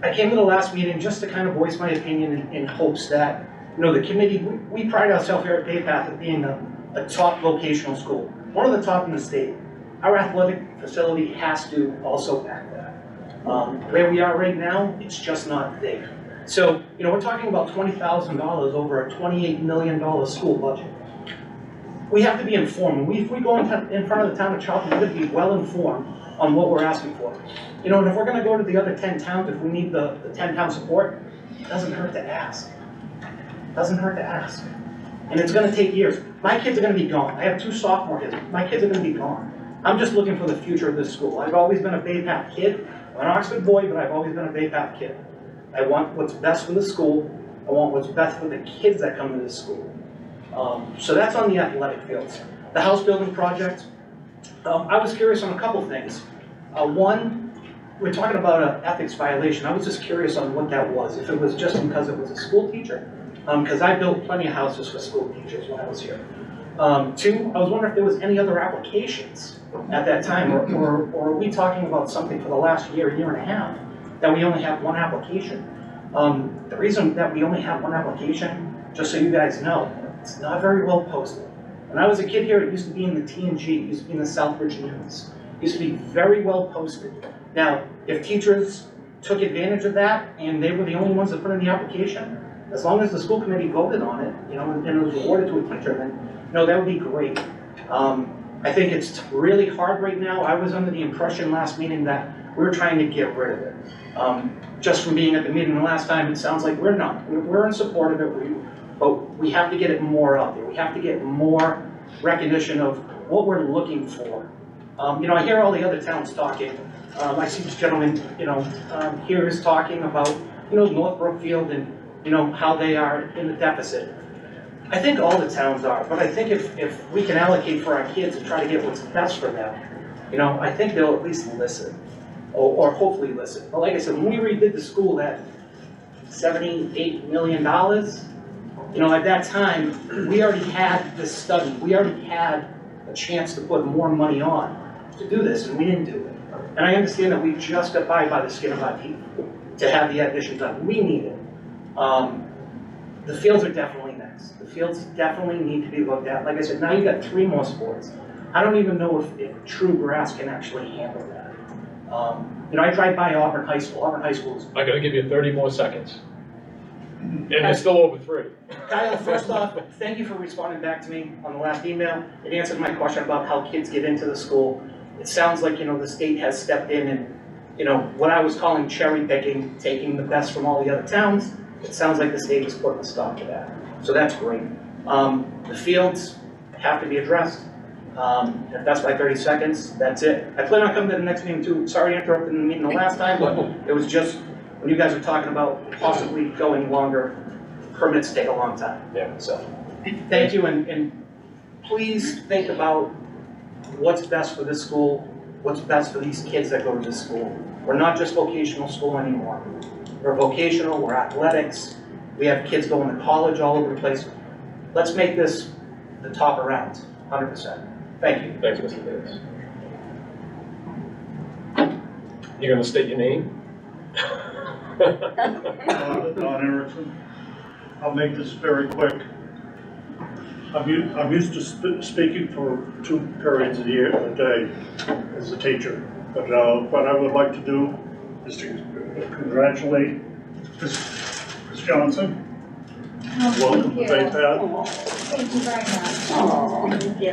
I came to the last meeting just to kind of voice my opinion in hopes that, the committee, we pride ourselves here at Bay Path of being a top vocational school, one of the top in the state. Our athletic facility has to also back that. Where we are right now, it's just not there. So, we're talking about $20,000 over a $28 million school budget. We have to be informed. If we go in front of the town of Charlton, we have to be well informed on what we're asking for. And if we're gonna go to the other 10 towns, if we need the 10-town support, it doesn't hurt to ask. Doesn't hurt to ask. And it's gonna take years. My kids are gonna be gone. I have 2 sophomore kids. My kids are gonna be gone. I'm just looking for the future of this school. I've always been a Bay Path kid. I'm an Oxford boy, but I've always been a Bay Path kid. I want what's best for the school. I want what's best for the kids that come to this school. So that's on the athletic fields. The house building project, I was curious on a couple things. One, we're talking about an ethics violation. I was just curious on what that was. If it was just because it was a school teacher, because I built plenty of houses for school teachers when I was here. 2, I was wondering if there was any other applications at that time, or are we talking about something for the last year and a half, that we only have 1 application? The reason that we only have 1 application, just so you guys know, it's not very well posted. When I was a kid here, it used to be in the TNG, it used to be in the Southbridge News. It used to be very well posted. Now, if teachers took advantage of that and they were the only ones that put in the application, as long as the school committee voted on it, and it was awarded to a teacher, then, that would be great. I think it's really hard right now. I was under the impression last meeting that we were trying to get rid of it. Just from being at the meeting the last time, it sounds like we're not. We're in support of it, but we have to get it more out there. We have to get more recognition of what we're looking for. I hear all the other towns talking. I see this gentleman, here is talking about, North Brookfield and, how they are in the deficit. I think all the towns are, but I think if we can allocate for our kids and try to get what's best for them, I think they'll at least listen, or hopefully listen. But like I said, when we redid the school at $78 million, at that time, we already had this study. We already had a chance to put more money on to do this, and we didn't do it. And I understand that we just got by the skin of our teeth to have the addition done. We need it. The fields are definitely next. The fields definitely need to be looked at. Like I said, now you've got 3 more sports. I don't even know if true grass can actually handle that. I drive by Auburn High School. Auburn High School is... I gotta give you 30 more seconds. And it's still over 3. Kyle, first off, thank you for responding back to me on the last email. It answered my question about how kids get into the school. It sounds like, the state has stepped in and, what I was calling cherry picking, taking the best from all the other towns. It sounds like the state is putting a stop to that. So that's great. The fields have to be addressed. If that's by 30 seconds, that's it. I plan on coming to the next meeting too. Sorry to interrupt in the meeting the last time, but it was just when you guys were talking about possibly going longer, permits take a long time. Yeah. So, thank you, and please think about what's best for this school, what's best for these kids that go to this school. We're not just vocational school anymore. we're vocational, we're athletics, we have kids going to college all over the place. Let's make this the top around, 100%. Thank you. Thanks, Mr. Davis. You're gonna state your name? Don Erickson. I'll make this very quick. I'm used to speaking for 2 periods a day as a teacher. But what I would like to do is to congratulate Ms. Johnson. Welcome to Bay Path. Thank you very much. Thank you.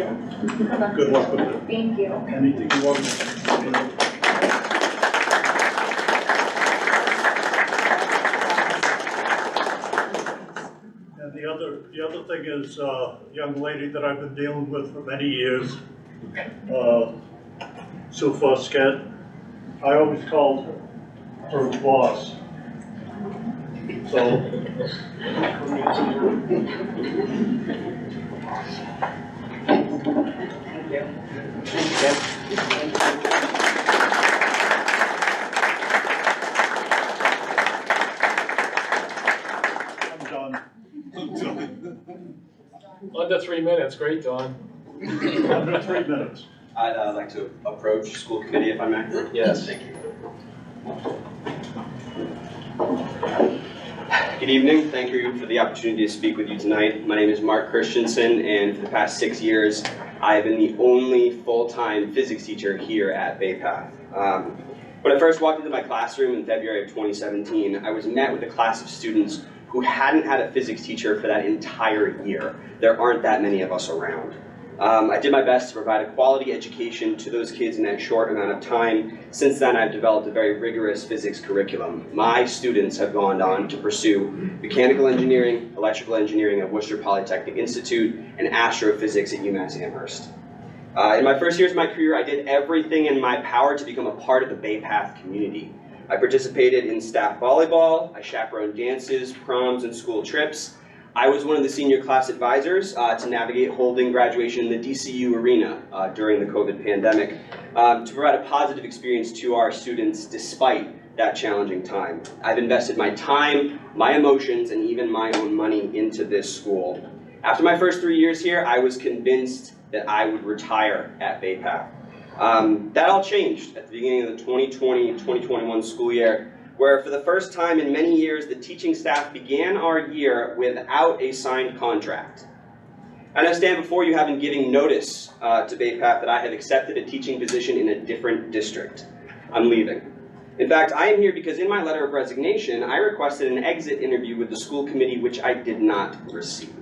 Good luck with it. Thank you. Anything you want. And the other thing is a young lady that I've been dealing with for many years, Sue Foskett. I always called her boss. So. Under 3 minutes, great, Don. Under 3 minutes. I'd like to approach school committee if I may. Yes. Thank you. Good evening. Thank you for the opportunity to speak with you tonight. My name is Mark Christensen, and for the past 6 years, I have been the only full-time physics teacher here at Bay Path. When I first walked into my classroom in February of 2017, I was met with a class of students who hadn't had a physics teacher for that entire year. There aren't that many of us around. I did my best to provide a quality education to those kids in that short amount of time. Since then, I've developed a very rigorous physics curriculum. My students have gone on to pursue mechanical engineering, electrical engineering at Worcester Polytechnic Institute, and astrophysics at UMass Amherst. In my first years of my career, I did everything in my power to become a part of the Bay Path community. I participated in staff volleyball, I chaperoned dances, proms, and school trips. I was one of the senior class advisors to navigate holding graduation in the DCU arena during the COVID pandemic to provide a positive experience to our students despite that challenging time. I've invested my time, my emotions, and even my own money into this school. After my first 3 years here, I was convinced that I would retire at Bay Path. That all changed at the beginning of the 2020-2021 school year, where for the first time in many years, the teaching staff began our year without a signed contract. And I stand before you having given notice to Bay Path that I have accepted a teaching position in a different district. I'm leaving. In fact, I am here because in my letter of resignation, I requested an exit interview with the school committee, which I did not receive.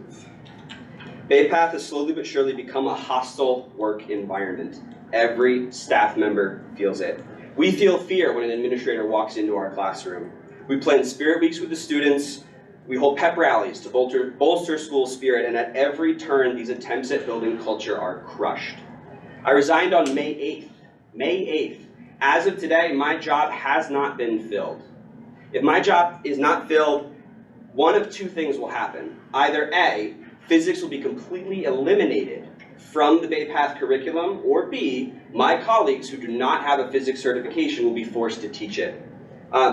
Bay Path has slowly but surely become a hostile work environment. Every staff member feels it. We feel fear when an administrator walks into our classroom. We plan spirit weeks with the students. We hold pep rallies to bolster school spirit, and at every turn, these attempts at building culture are crushed. I resigned on May 8th. May 8th. As of today, my job has not been filled. If my job is not filled, one of 2 things will happen. Either A, physics will be completely eliminated from the Bay Path curriculum, or B, my colleagues who do not have a physics certification will be forced to teach it.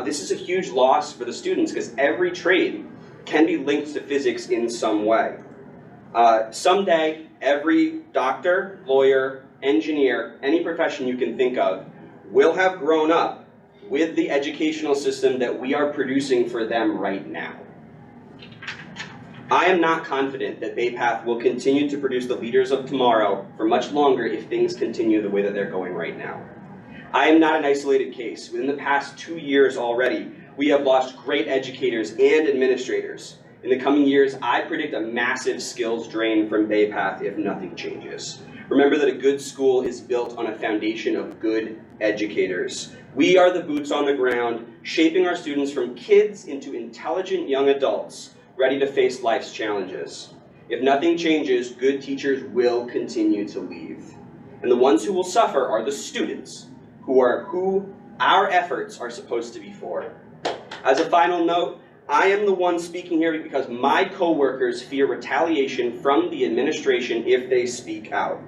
This is a huge loss for the students because every trade can be linked to physics in some way. Someday, every doctor, lawyer, engineer, any profession you can think of will have grown up with the educational system that we are producing for them right now. I am not confident that Bay Path will continue to produce the leaders of tomorrow for much longer if things continue the way that they're going right now. I am not an isolated case. Within the past 2 years already, we have lost great educators and administrators. In the coming years, I predict a massive skills drain from Bay Path if nothing changes. Remember that a good school is built on a foundation of good educators. We are the boots on the ground, shaping our students from kids into intelligent young adults, ready to face life's challenges. If nothing changes, good teachers will continue to leave. And the ones who will suffer are the students, who our efforts are supposed to be for. As a final note, I am the one speaking here because my coworkers fear retaliation from the administration if they speak out.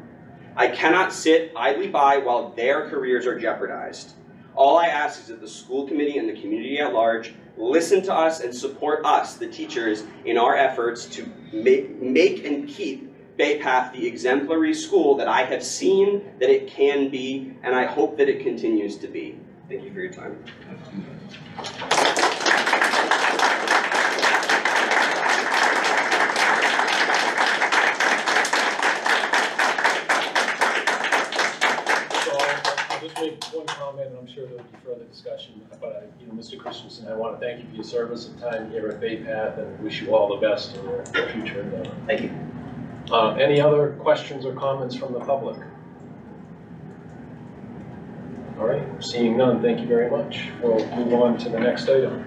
I cannot sit idly by while their careers are jeopardized. All I ask is that the school committee and the community at large listen to us and support us, the teachers, in our efforts to make and keep Bay Path the exemplary school that I have seen that it can be, and I hope that it continues to be. Thank you for your time. I'll just make one comment, and I'm sure there'll be further discussion, but Mr. Christensen, I want to thank you for your service and time here at Bay Path, and wish you all the best in your future endeavor. Thank you. Any other questions or comments from the public? All right, seeing none, thank you very much. We'll move on to the next item.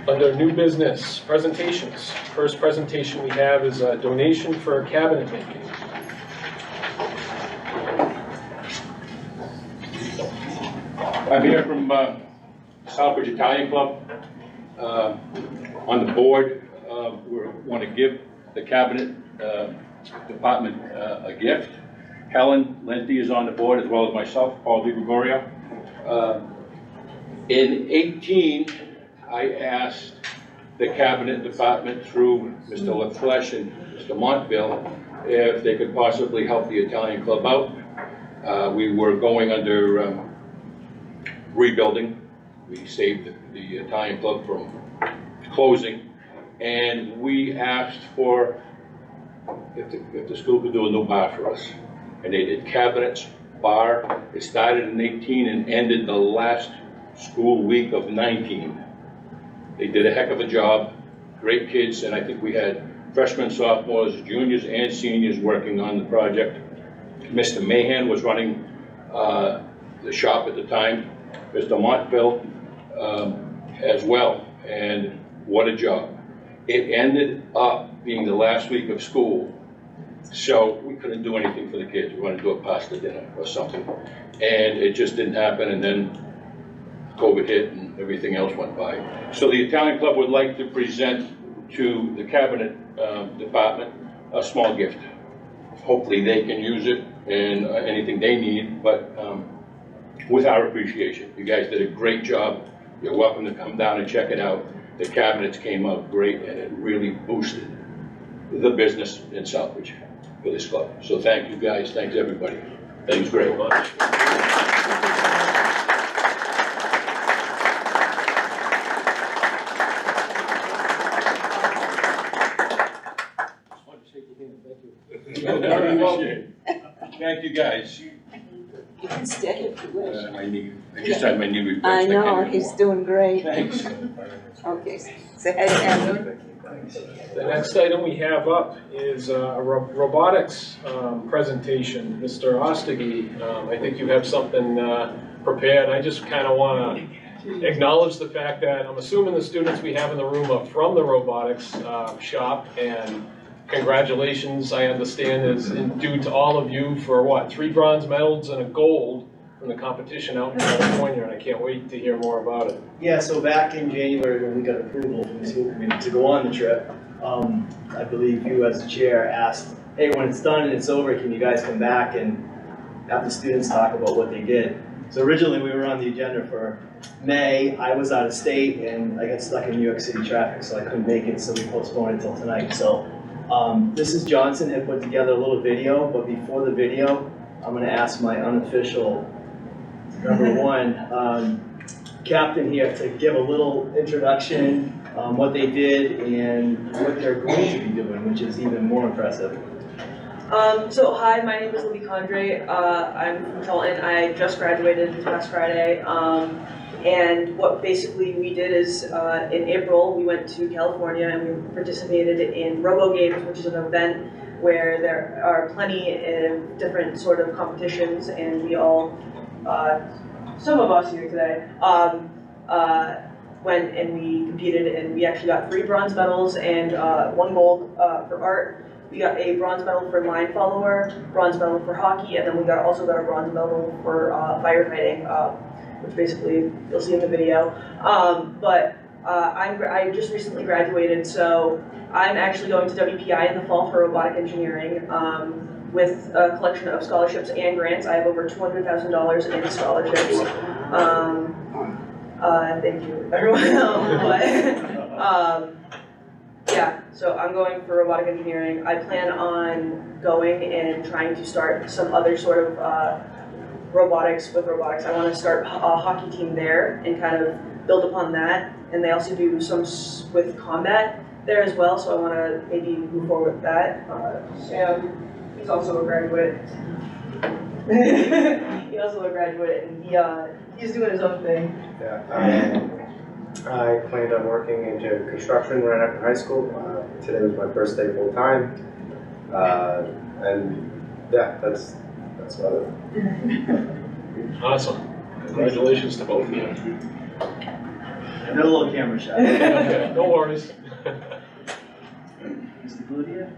Under new business, presentations. First presentation we have is a donation for cabinet making. I'm here from Southbridge Italian Club. On the board, we want to give the cabinet department a gift. Helen Lenti is on the board, as well as myself, Paul DiGregorio. In 18, I asked the cabinet department through Mr. LaFleche and Mr. Montville if they could possibly help the Italian Club out. We were going under rebuilding. We saved the Italian Club from closing, and we asked for if the school could do a new bar for us. And they did cabinets, bar. It started in 18 and ended the last school week of 19. They did a heck of a job, great kids, and I think we had freshmen, sophomores, juniors, and seniors working on the project. Mr. Mahan was running the shop at the time, Mr. Montville as well, and what a job. It ended up being the last week of school, so we couldn't do anything for the kids. We wanted to do a pasta dinner or something, and it just didn't happen, and then COVID hit and everything else went by. So the Italian Club would like to present to the cabinet department a small gift. Hopefully they can use it and anything they need, but with our appreciation. You guys did a great job. You're welcome to come down and check it out. The cabinets came out great, and it really boosted the business in Southbridge for this club. So thank you guys, thanks everybody. Thanks very much. Thank you guys. You can stay if you wish. I just had my knee replaced. I know, he's doing great. Thanks. Okay, say hi to Andrew. The next item we have up is a robotics presentation. Mr. Ostagi, I think you have something prepared. I just kind of want to acknowledge the fact that I'm assuming the students we have in the room are from the robotics shop, and congratulations, I understand, is due to all of you for what, 3 bronze medals and a gold from the competition out in California, and I can't wait to hear more about it. Yeah, so back in January when we got approval from the school committee to go on the trip, I believe you as the chair asked, hey, when it's done and it's over, can you guys come back and have the students talk about what they did? So originally we were on the agenda for May. I was out of state and I got stuck in New York City traffic, so I couldn't make it, so we postponed it until tonight. So Mrs. Johnson had put together a little video, but before the video, I'm going to ask my unofficial number one captain here to give a little introduction, what they did and what they're going to be doing, which is even more impressive. So hi, my name is Libby Condre. I'm from Charlton. I just graduated this past Friday. And what basically we did is in April we went to California and we participated in Robo Games, which is an event where there are plenty of different sort of competitions, and we all, some of us here today, went and we competed, and we actually got 3 bronze medals and 1 gold for art. We got a bronze medal for line follower, bronze medal for hockey, and then we also got a bronze medal for firefighting, which basically you'll see in the video. I just recently graduated, so I'm actually going to WPI in the fall for robotic engineering with a collection of scholarships and grants. I have over $200,000 in scholarships. Thank you, everyone. Yeah, so I'm going for robotic engineering. I plan on going and trying to start some other sort of robotics with robotics. I want to start a hockey team there and kind of build upon that. And they also do some with combat there as well, so I want to maybe move forward with that. Sam, he's also a graduate. He's also a graduate, and he's doing his own thing. Yeah, I planned on working into construction right after high school. Today was my first day full time, and yeah, that's about it. Awesome. Congratulations to both of you. Another little camera shot. Okay, no worries. Mr. Gludia,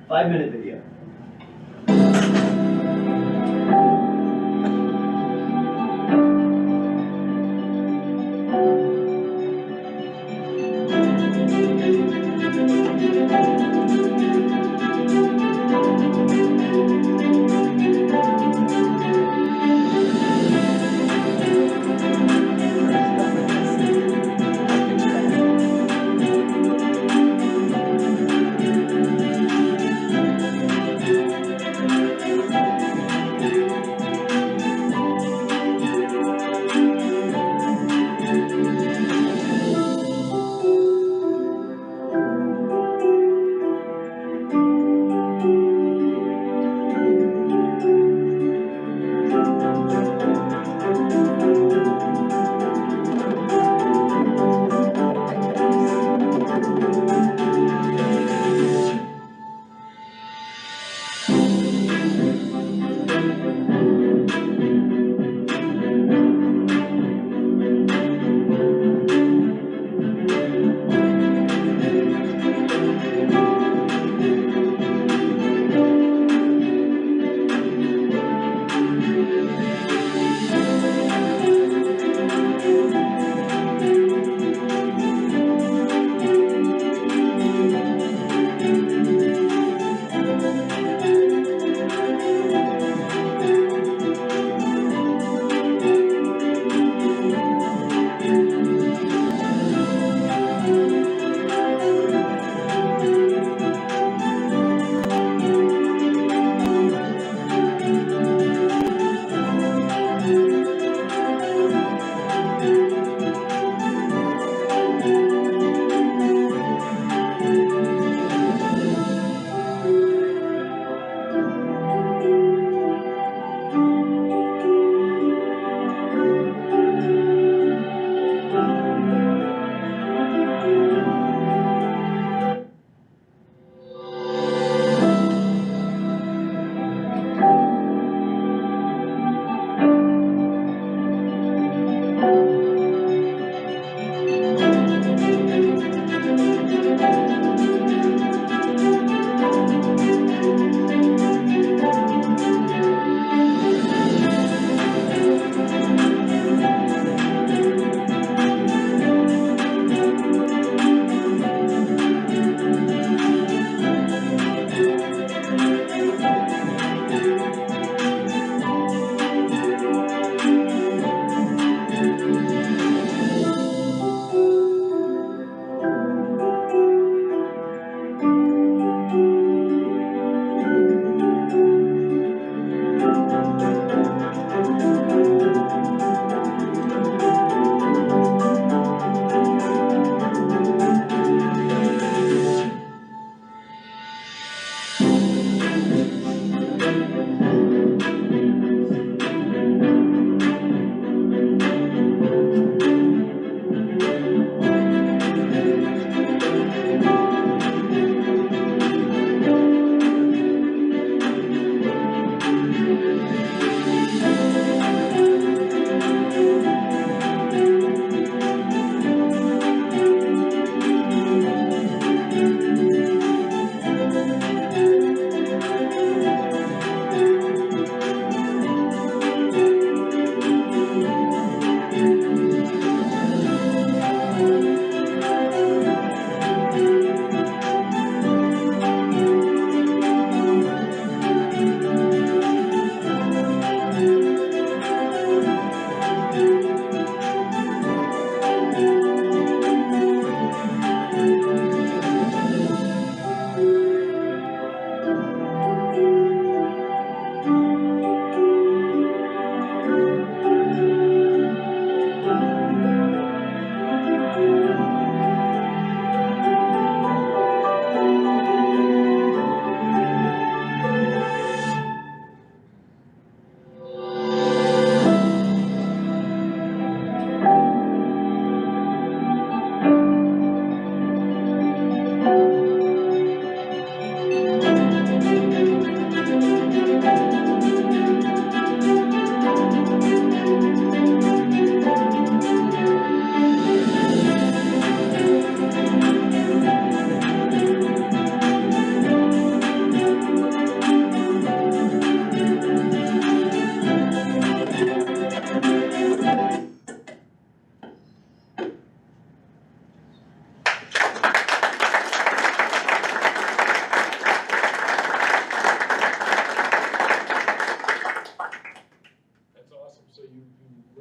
5-minute video.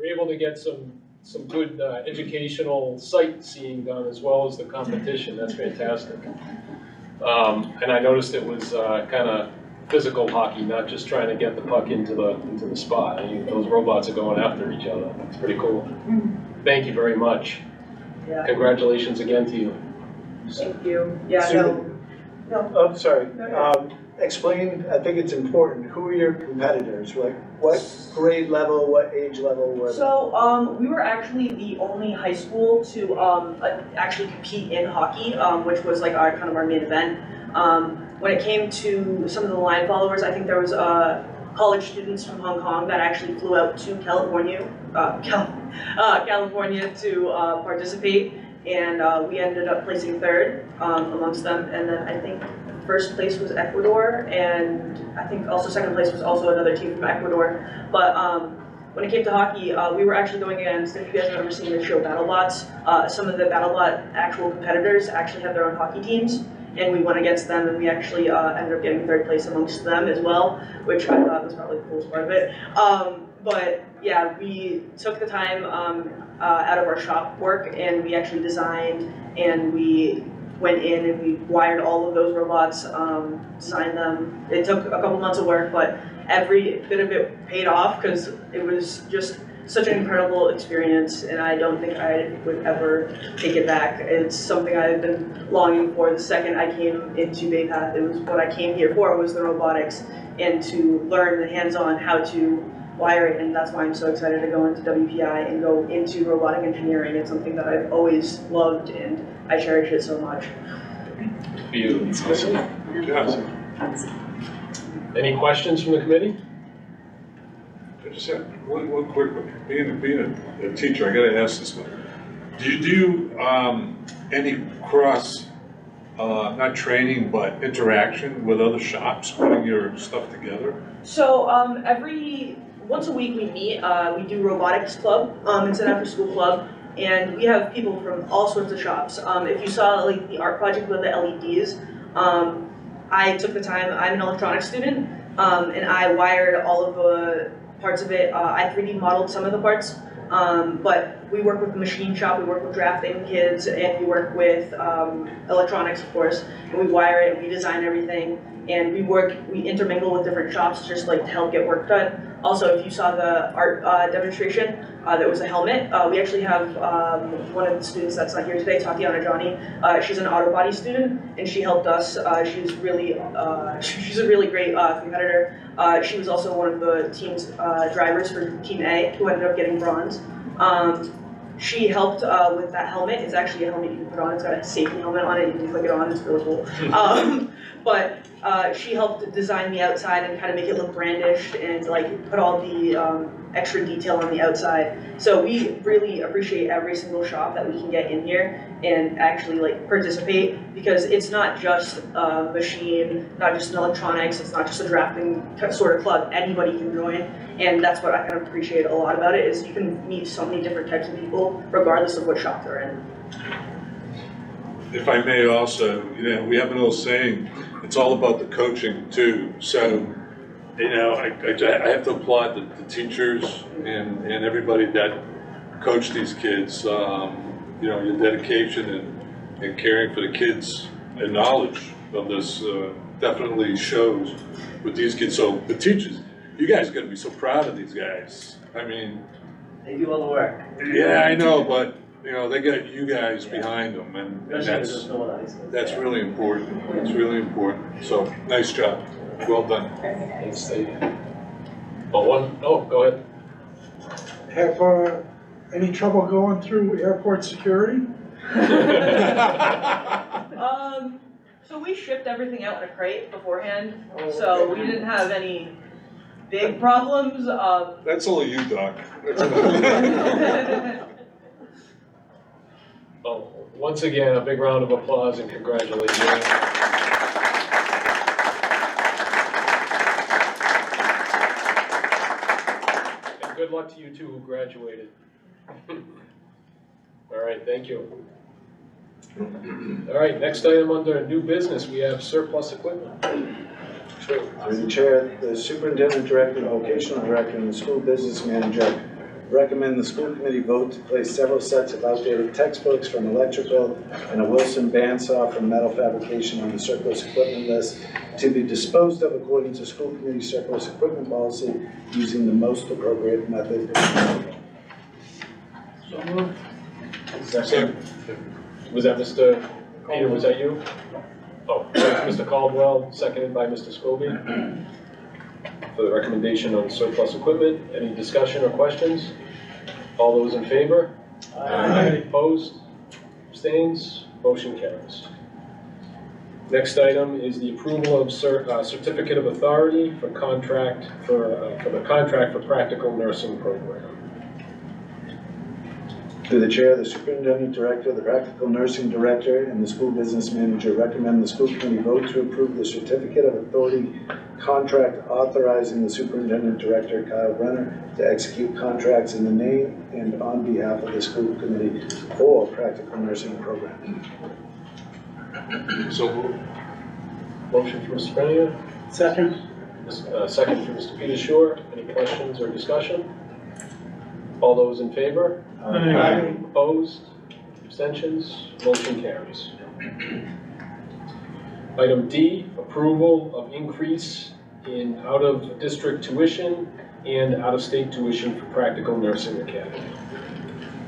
we're able to get some good educational sightseeing done as well as the competition. That's fantastic. And I noticed it was kind of physical hockey, not just trying to get the puck into the spot. I mean, those robots are going after each other. It's pretty cool. Thank you very much. Yeah. Congratulations again to you. Thank you. Yeah, So- no. Oh, sorry. Explain, I think it's important, who are your competitors? Like, what grade level, what age level were they? So, we were actually the only high school to actually compete in hockey, which was like our kind of our main event. When it came to some of the line followers, I think there was college students from Hong Kong that actually flew out to California, California to participate, and we ended up placing third amongst them. And then I think first place was Ecuador, and I think also second place was also another team from Ecuador. But when it came to hockey, we were actually going against, if you guys have ever seen the show BattleBots, some of the BattleBot actual competitors actually have their own hockey teams, and we went against them, and we actually ended up getting third place amongst them as well, which I thought was probably the coolest part of it. But yeah, we took the time out of our shop work, and we actually designed, and we went in and we wired all of those robots, designed them. It took a couple months of work, but every bit of it paid off because it was just such an incredible experience, and I don't think I would ever take it back. It's something I've been longing for the second I came into Bay Path. It was what I came here for, was the robotics, and to learn the hands-on how to wire it, and that's why I'm so excited to go into WPI and go into robotic engineering. It's something that I've always loved, and I cherish it so much. Beautiful. Any questions from the committee? I just have one quick one. Being a teacher, I gotta ask this one. Do you do any cross, not training, but interaction with other shops, putting your stuff together? So once a week we meet, we do robotics club, it's an after school club, and we have people from all sorts of shops. If you saw like the art project with the LEDs, I took the time, I'm an electronics student, and I wired all of the parts of it. I 3D modeled some of the parts, but we work with the machine shop, we work with drafting kids, and we work with electronics, of course, and we wire it, we design everything, and we intermingle with different shops just like to help get work done. Also, if you saw the art demonstration, there was a helmet. We actually have one of the students that's not here today, Tatiana Johnny. She's an auto body student, and she helped us. She's a really great competitor. She was also one of the team's drivers for Team A, who ended up getting bronze. She helped with that helmet. It's actually a helmet you can put on. It's got a safety helmet on it. You can click it on. It's really cool. But she helped design the outside and kind of make it look brandished and like put all the extra detail on the outside. So we really appreciate every single shop that we can get in here and actually like participate, because it's not just a machine, not just an electronics, it's not just a drafting sort of club. Anybody can join, and that's what I kind of appreciate a lot about it, is you can meet so many different types of people regardless of what shop they're in. If I may also, we have an old saying, it's all about the coaching too. So, I have to applaud the teachers and everybody that coach these kids. Your dedication and caring for the kids and knowledge of this definitely shows with these kids. So the teachers, you guys got to be so proud of these guys. I mean, They do all the work. yeah, I know, but they got you guys behind them, and that's really important. It's really important. So nice job. Well done. Thanks, Steve. Go ahead. Have any trouble going through airport security? So we shipped everything out in a crate beforehand, so we didn't have any big problems. That's all you, Doc. Well, once again, a big round of applause and congratulations. And good luck to you two who graduated. All right, thank you. All right, next item under new business, we have surplus equipment. Through the chair, the superintendent director, vocational director, and the school business manager recommend the school committee vote to place several sets of outdated textbooks from electrical and a Wilson bandsaw from metal fabrication on the surplus equipment list to be disposed of according to school committee surplus equipment policy using the most appropriate method. So moved. Second. Was that Mr. Peter, was that you? Oh, Mr. Caldwell, seconded by Mr. Scobie. For the recommendation on surplus equipment, any discussion or questions? All those in favor? Aye. Opposed? Abstains? Motion carries. Next item is the approval of certificate of authority for the contract for practical nursing program. Through the chair, the superintendent director, the practical nursing director, and the school business manager recommend the school committee vote to approve the certificate of authority contract authorizing the superintendent director, Kyle Brenner, to execute contracts in the name and on behalf of the school committee for practical nursing program. So moved. Motion from Mr. Brenner. Second. Second from Mr. Peter Shore. Any questions or discussion? All those in favor? Aye. Opposed? Abstentions? Motion carries. Item D, approval of increase in out-of-district tuition and out-of-state tuition for Practical Nursing Academy.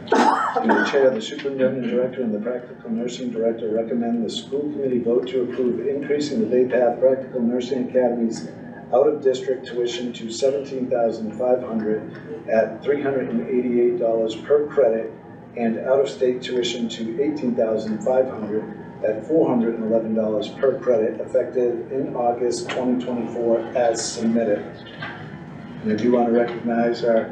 Through the chair, the superintendent director and the practical nursing director recommend the school committee vote to approve increasing the Bay Path Practical Nursing Academy's out-of-district tuition to $17,500 at $388 per credit and out-of-state tuition to $18,500 at $411 per credit effective in August 2024 as submitted. And I do want to recognize our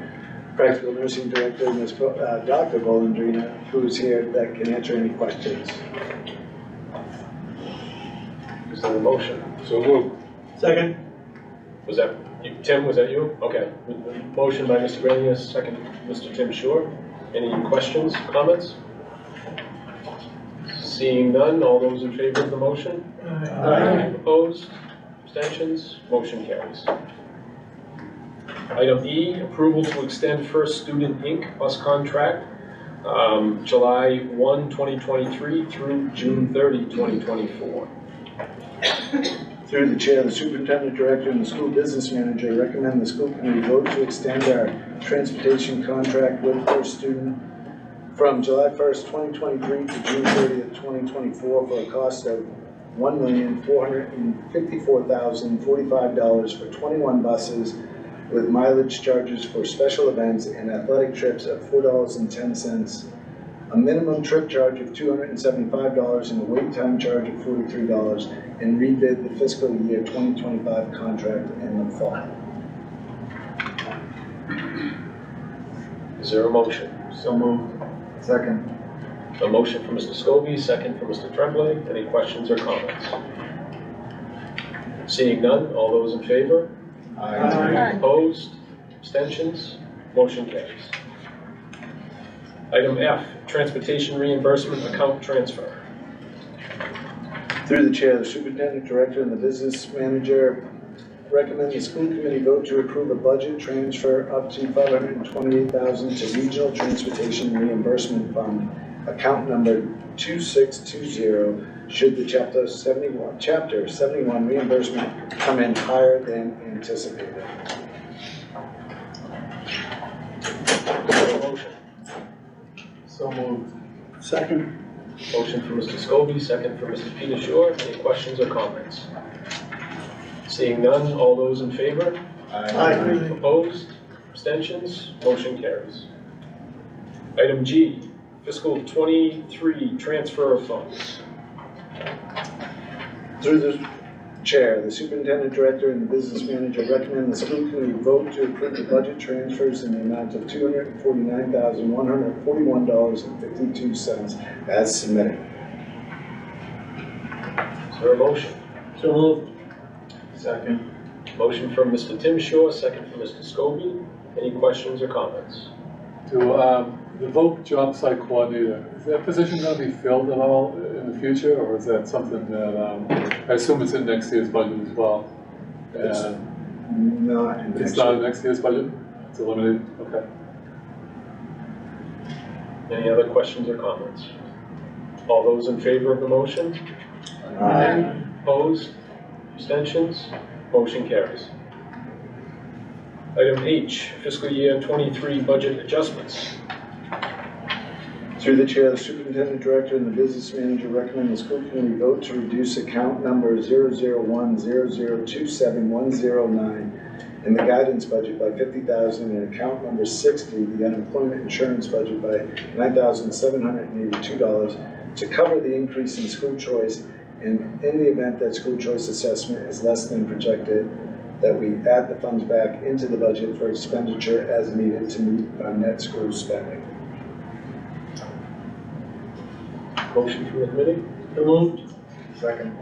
practical nursing director, Ms. Dr. Bolendrina, who is here that can answer any questions. Is there a motion? So moved. Second. Was that you, Tim? Was that you? Okay. Motion by Mr. Grenier, second Mr. Tim Shore. Any questions, comments? Seeing none, all those in favor of the motion? Aye. Opposed? Abstentions? Motion carries. Item E, approval to extend First Student Inc. bus contract, July 1, 2023 through June 30, 2024. Through the chair, the superintendent director and the school business manager recommend the school committee vote to extend our transportation contract with First Student from July 1st, 2023 to June 30th, 2024 for a cost of $1,454,045 for 21 buses with mileage charges for special events and athletic trips of $4.10, a minimum trip charge of $275 and a wait time charge of $43, and rebid the fiscal year 2025 contract in the fall. Is there a motion? So moved. Second. A motion from Mr. Scobie, second from Mr. Tremblay. Any questions or comments? Seeing none, all those in favor? Aye. Opposed? Abstentions? Motion carries. Item F, transportation reimbursement account transfer. Through the chair, the superintendent director and the business manager recommend the school committee vote to approve a budget transfer up to $528,000 to Regional Transportation Reimbursement Fund, account number 2620, should the Chapter 71 reimbursement come in higher than anticipated. Motion. So moved. Second. Motion from Mr. Scobie, second from Mr. Peter Shore. Any questions or comments? Seeing none, all those in favor? Aye. Opposed? Abstentions? Motion carries. Item G, fiscal 23 transfer of funds. Through the chair, the superintendent director and the business manager recommend the school committee vote to approve the budget transfers in the amount of $249,141.52 as submitted. Is there a motion? So moved. Second. Motion from Mr. Tim Shore, second from Mr. Scobie. Any questions or comments? To the VOC job site coordinator, is that position going to be filled at all in the future, or is that something that, I assume it's in next year's budget as well? It's not in next year's budget? It's eliminated? Okay. Any other questions or comments? All those in favor of the motion? Aye. Opposed? Abstentions? Motion carries. Item H, fiscal year 23 budget adjustments. Through the chair, the superintendent director and the business manager recommend the school committee vote to reduce account number 00100271109 in the guidance budget by $50,000 and account number 60, the unemployment insurance budget, by $9,782 to cover the increase in school choice, and in the event that school choice assessment is less than projected, that we add the funds back into the budget for expenditure as needed to meet our net school spending. Motion from the committee? So moved. Second.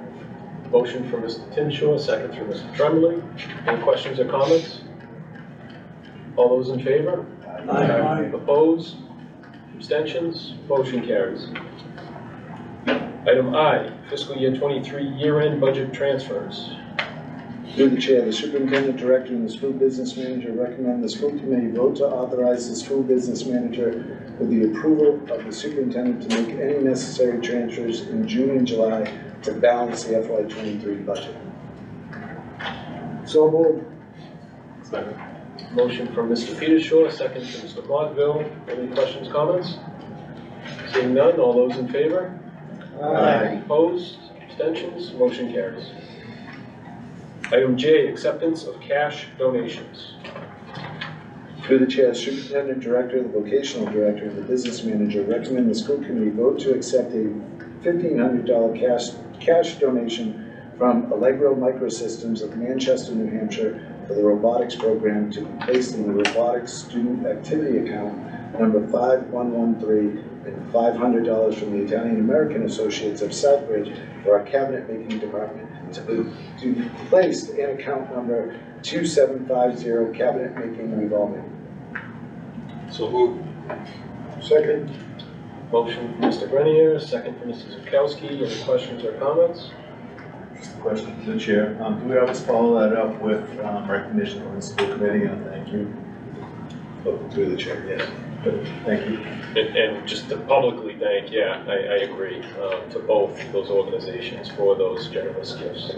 Motion from Mr. Tinshaw, second from Mr. Tremblay. Any questions or comments? All those in favor? Aye. Opposed? Abstentions? Motion carries. Item I, fiscal year 23 year-end budget transfers. Through the chair, the superintendent director and the school business manager recommend the school committee vote to authorize the school business manager with the approval of the superintendent to make any necessary transfers in June and July to balance the FY23 budget. So moved. Second. Motion from Mr. Petershaw, second from Mr. Montville. Any questions, comments? Seeing none, all those in favor? Aye. Opposed? Abstentions? Motion carries. Item J, acceptance of cash donations. Through the chair, the superintendent director, the vocational director, and the business manager recommend the school committee vote to accept a $1,500 cash donation from Allegro Microsystems of Manchester, New Hampshire for the robotics program to be placed in the robotics student activity account number 5113, and $500 from the Italian American Associates of Southbridge for our cabinet making department to be placed in account number 2750 cabinet making revolving. So moved. Second. Motion from Mr. Grenier, second from Mr. Zukowski. Any questions or comments? Just a question to the chair. Do we always follow that up with recognition from the school committee and thank you? Oh, through the chair, yes. Good. Thank you. And just to publicly thank, yeah, I agree, to both those organizations for those generous gifts.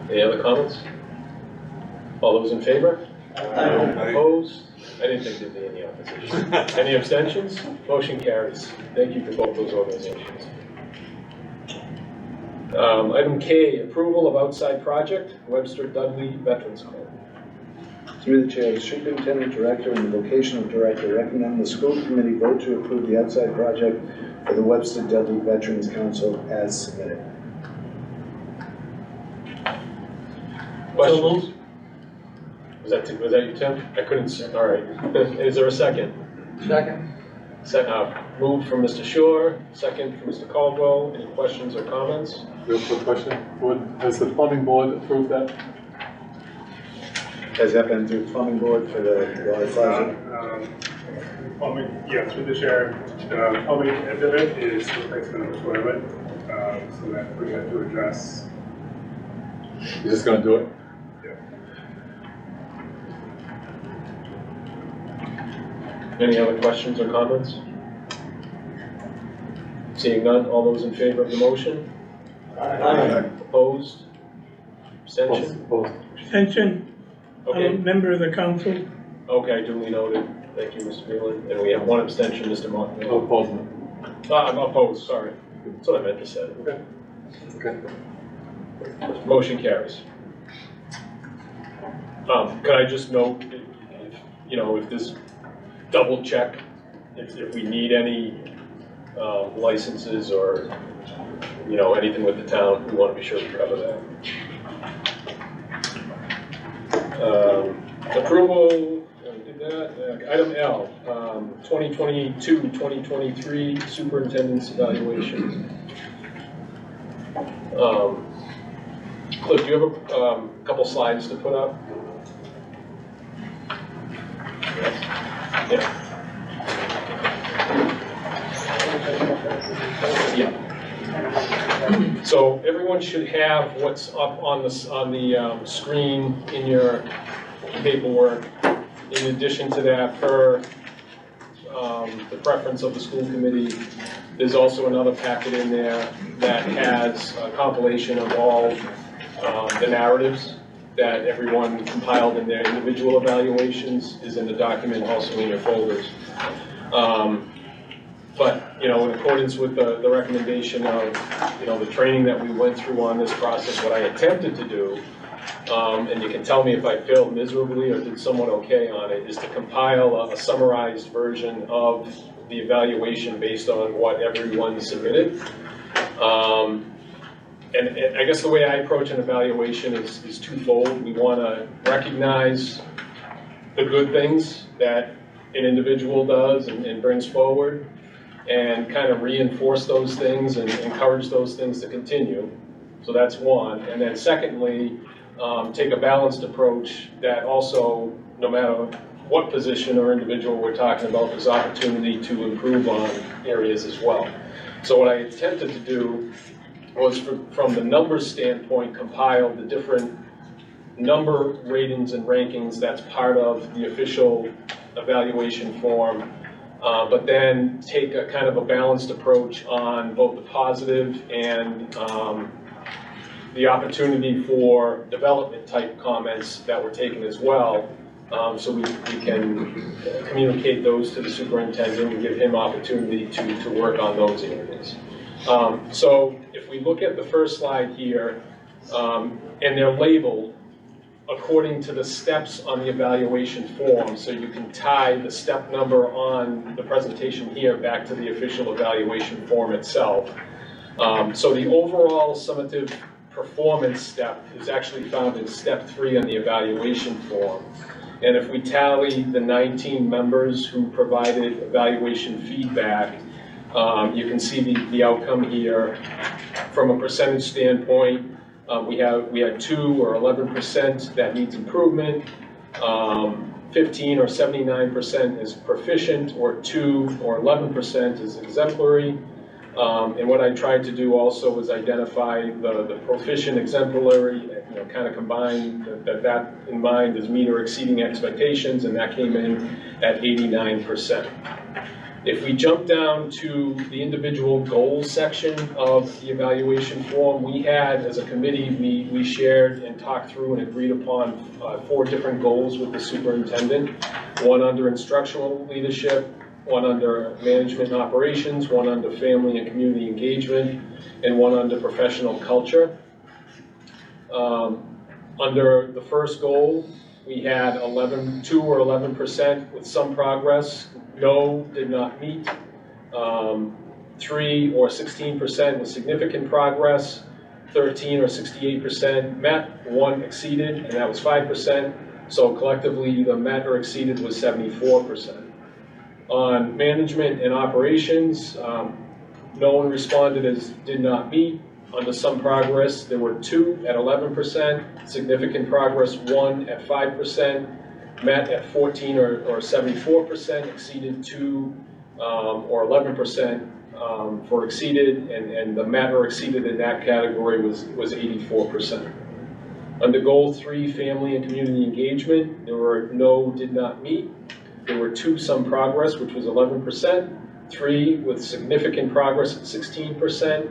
Any other comments? All those in favor? Aye. Opposed? I didn't think there'd be any opposition. Any abstentions? Motion carries. Thank you to both those organizations. Item K, approval of outside project, Webster Dudley Veterans Club. Through the chair, the superintendent director and the vocational director recommend the school committee vote to approve the outside project for the Webster Dudley Veterans Council as submitted. Questions? Was that you, Tim? I couldn't see. All right. Is there a second? Second. Moved from Mr. Shore, second from Mr. Caldwell. Any questions or comments? Real quick question. Has the plumbing board approved that? Has that been through the plumbing board for the water closet? Plumbing, yeah, through the chair. The plumbing end of it is replacement of the toilet, so that we have to address. You're just gonna do it? Any other questions or comments? Seeing none, all those in favor of the motion? Aye. Opposed? Abstention? Opposed. Abstention. I'm a Okay, member of the council. okay, duly noted. Thank you, Mr. Wheelan. And we have one abstention, Mr. Martin. No opposed. I'm opposed, sorry. That's what I meant to say. Okay. Okay. Motion carries. Could I just note, if this double check, if we need any licenses or, anything with the town, we want to be sure to cover that. Approval, did that. Item L, 2022-2023 superintendent's evaluation. Cliff, do you have a couple slides to put up? Yeah. So everyone should have what's up on the screen in your paperwork. In addition to that, per the preference of the school committee, there's also another packet in there that has a compilation of all the narratives that everyone compiled in their individual evaluations is in the document, also in your folders. But, in accordance with the recommendation of, the training that we went through on this process, what I attempted to do, and you can tell me if I failed miserably or did somewhat okay on it, is to compile a summarized version of the evaluation based on what everyone submitted. And I guess the way I approach an evaluation is twofold. We want to recognize the good things that an individual does and brings forward, and kind of reinforce those things and encourage those things to continue. So that's one. And then secondly, take a balanced approach that also, no matter what position or individual we're talking about, there's opportunity to improve on areas as well. So what I attempted to do was, from the numbers standpoint, compile the different number ratings and rankings that's part of the official evaluation form, but then take a kind of a balanced approach on both the positive and the opportunity for development type comments that were taken as well, so we can communicate those to the superintendent and give him opportunity to work on those areas. So if we look at the first slide here, and they're labeled according to the steps on the evaluation form, so you can tie the step number on the presentation here back to the official evaluation form itself. So the overall summative performance step is actually found in step 3 on the evaluation form. And if we tally the 19 members who provided evaluation feedback, you can see the outcome here. From a percentage standpoint, we had 2 or 11% that needs improvement, 15 or 79% is proficient, or 2 or 11% is exemplary. And what I tried to do also was identify the proficient, exemplary, kind of combine that in mind as meet or exceeding expectations, and that came in at 89%. If we jump down to the individual goals section of the evaluation form, we had, as a committee, we shared and talked through and agreed upon 4 different goals with the superintendent. 1 under instructional leadership, 1 under management and operations, 1 under family and community engagement, and 1 under professional culture. Under the first goal, we had 2 or 11% with some progress. No, did not meet. 3 or 16% with significant progress. 13 or 68% met. 1 exceeded, and that was 5%. So collectively, the met or exceeded was 74%. On management and operations, no one responded as did not meet. Under some progress, there were 2 at 11%, significant progress 1 at 5%, met at 14 or 74%, exceeded 2 or 11% for exceeded, and the met or exceeded in that category was 84%. Under goal 3, family and community engagement, there were no, did not meet. There were 2 some progress, which was 11%, 3 with significant progress at 16%,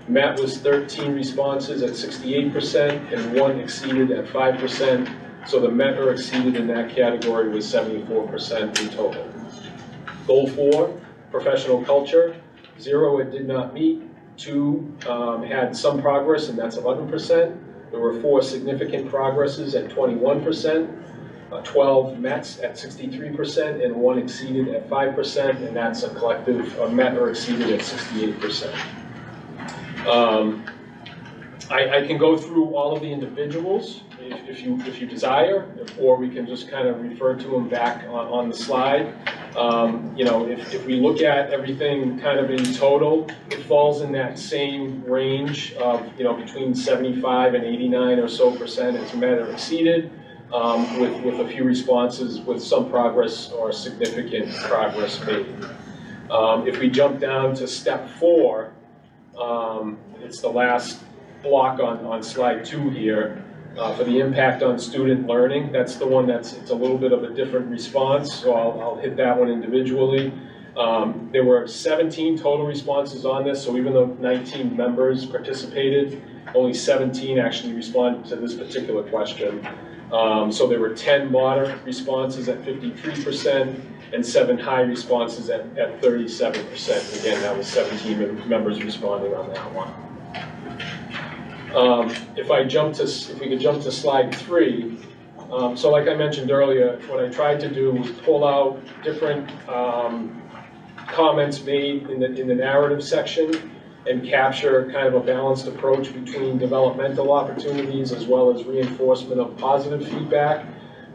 met was 13 responses at 68%, and 1 exceeded at 5%. So the met or exceeded in that category was 74% in total. Goal 4, professional culture, 0 it did not meet, 2 had some progress, and that's 11%. There were 4 significant progresses at 21%. 12 METs at 63%, and 1 exceeded at 5%, and that's a collective met or exceeded at 68%. I can go through all of the individuals if you desire, or we can just kind of refer to them back on the slide. If we look at everything kind of in total, it falls in that same range of between 75 and 89 or so percent is met or exceeded. With a few responses with some progress or significant progress made. If we jump down to step 4, it's the last block on slide 2 here. for the impact on student learning. That's the one it's a little bit of a different response, so I'll hit that one individually. There were 17 total responses on this, so even though 19 members participated, only 17 actually responded to this particular question. So there were 10 moderate responses at 53% and 7 high responses at 37%. Again, that was 17 members responding on that one. If we could jump to slide 3. So like I mentioned earlier, what I tried to do was pull out different comments made in the narrative section and capture kind of a balanced approach between developmental opportunities as well as reinforcement of positive feedback.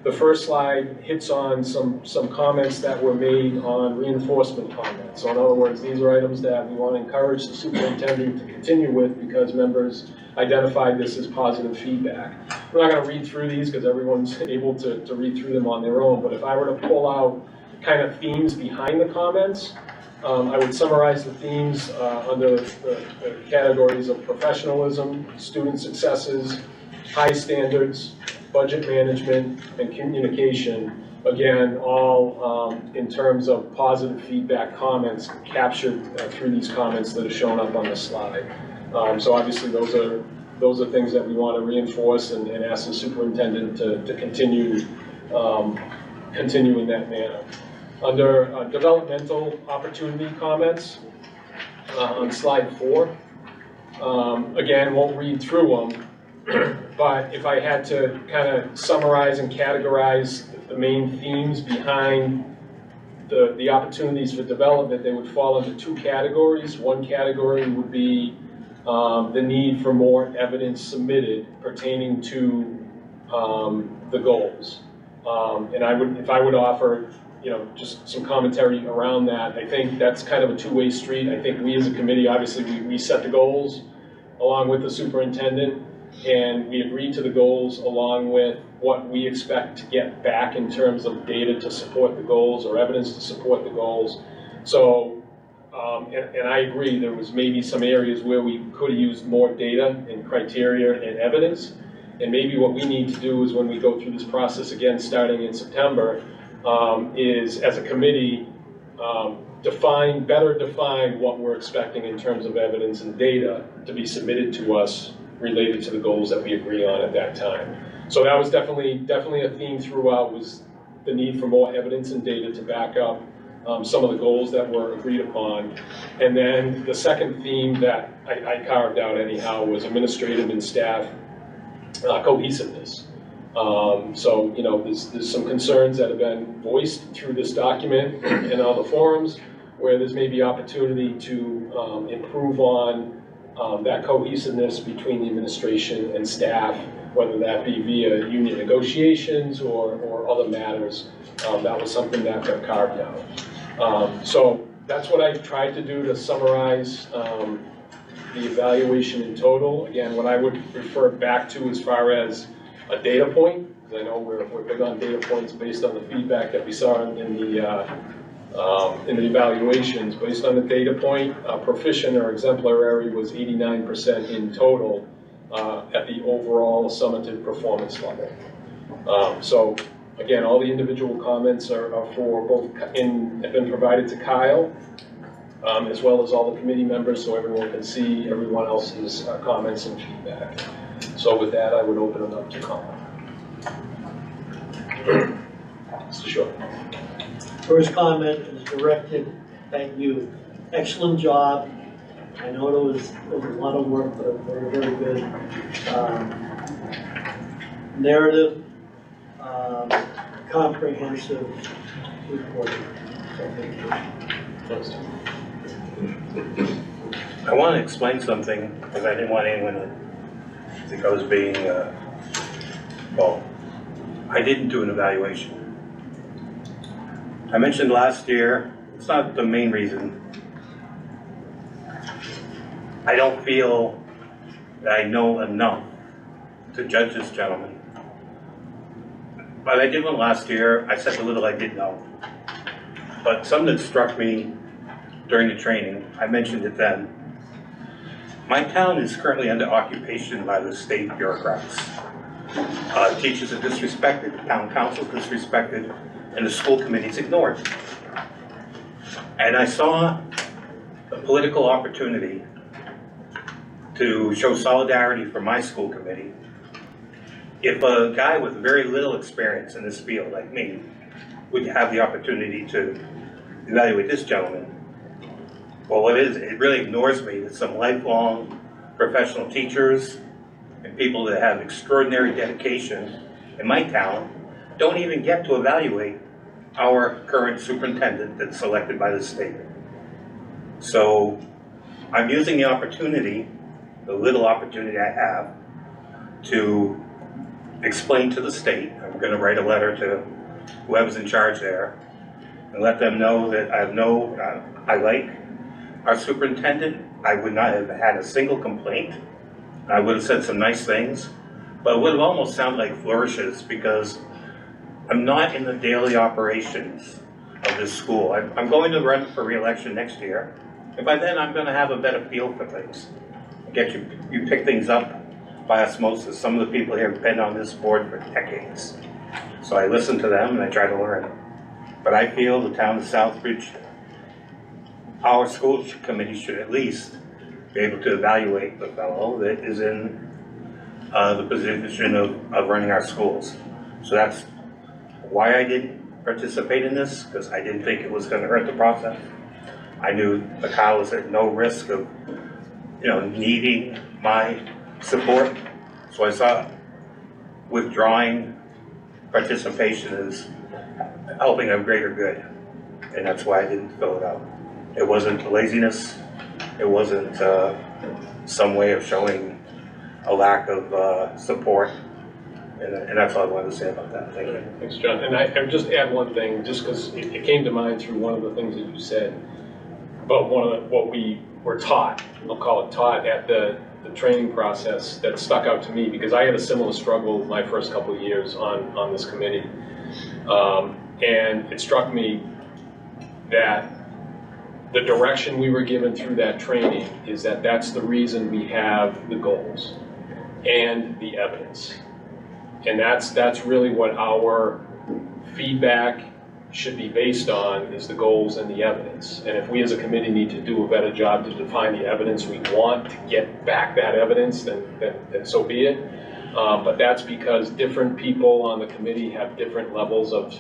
The first slide hits on some comments that were made on reinforcement comments. So in other words, these are items that we want to encourage the superintendent to continue with because members identified this as positive feedback. We're not going to read through these because everyone's able to read through them on their own, but if I were to pull out kind of themes behind the comments, I would summarize the themes under the categories of professionalism, student successes, high standards, budget management, and communication. Again, all in terms of positive feedback comments captured through these comments that are shown up on the slide. So obviously those are things that we want to reinforce and ask the superintendent to continue in that manner. Under developmental opportunity comments on slide 4, again, won't read through them, but if I had to kind of summarize and categorize the main themes behind the opportunities for development, they would fall into 2 categories. One category would be the need for more evidence submitted pertaining to the goals. And if I would offer just some commentary around that, I think that's kind of a two-way street. I think we as a committee, obviously, we set the goals along with the superintendent, and we agreed to the goals along with what we expect to get back in terms of data to support the goals or evidence to support the goals. So, and I agree, there was maybe some areas where we could have used more data and criteria and evidence, and maybe what we need to do is when we go through this process again starting in September, is as a committee, better define what we're expecting in terms of evidence and data to be submitted to us related to the goals that we agree on at that time. So that was definitely a theme throughout, was the need for more evidence and data to back up some of the goals that were agreed upon. And then the second theme that I carved out anyhow was administrative and staff cohesiveness. So, there's some concerns that have been voiced through this document and other forums where there's maybe opportunity to improve on that cohesiveness between the administration and staff, whether that be via union negotiations or other matters. That was something that got carved out. So that's what I tried to do to summarize the evaluation in total. Again, what I would refer back to as far as a data point, because I know we're big on data points based on the feedback that we saw in the evaluations. Based on the data point, proficient or exemplary was 89% in total at the overall summative performance level. So again, all the individual comments are for both have been provided to Kyle, as well as all the committee members, so everyone can see everyone else's comments and feedback. So with that, I would open it up to comment. Mr. Short. First comment is directed at you. Excellent job. I know there was a lot of work, but very, very good. Narrative, comprehensive reporting. So thank you. I want to explain something because I didn't want anyone to think I was being, well, I didn't do an evaluation. I mentioned last year, it's not the main reason. I don't feel that I know enough to judge this gentleman. But I did one last year. I said the little I did know. But something that struck me during the training, I mentioned it then. My town is currently under occupation by the state bureaucrats. Teachers are disrespected, the town council is disrespected, and the school committee is ignored. And I saw a political opportunity to show solidarity for my school committee. If a guy with very little experience in this field, like me, would have the opportunity to evaluate this gentleman, well, what is it? It really ignores me that some lifelong professional teachers and people that have extraordinary dedication in my town don't even get to evaluate our current superintendent that's selected by the state. So I'm using the opportunity, the little opportunity I have, to explain to the state. I'm going to write a letter to whoever's in charge there and let them know that I like our superintendent. I would not have had a single complaint. I would have said some nice things, but it would have almost sounded like flourishes because I'm not in the daily operations of this school. I'm going to run for re-election next year, and by then I'm going to have a better feel for things. You pick things up by osmosis. Some of the people here have been on this board for decades. So I listen to them and I try to learn. But I feel the town of Southbridge, our school committee should at least be able to evaluate the fellow that is in the position of running our schools. So that's why I didn't participate in this, because I didn't think it was going to hurt the process. I knew the Kyle was at no risk of, needing my support. So I saw withdrawing participation as helping a greater good, and that's why I didn't fill it out. It wasn't laziness. It wasn't some way of showing a lack of support, and that's all I wanted to say about that. Thank you. Thanks, John. And I would just add one thing, just because it came to mind through one of the things that you said about what we were taught, I'll call it taught, at the training process that stuck out to me, because I had a similar struggle my first couple of years on this committee. And it struck me that the direction we were given through that training is that that's the reason we have the goals and the evidence. And that's really what our feedback should be based on, is the goals and the evidence. And if we as a committee need to do a better job to define the evidence we want to get back that evidence, then so be it. But that's because different people on the committee have different levels of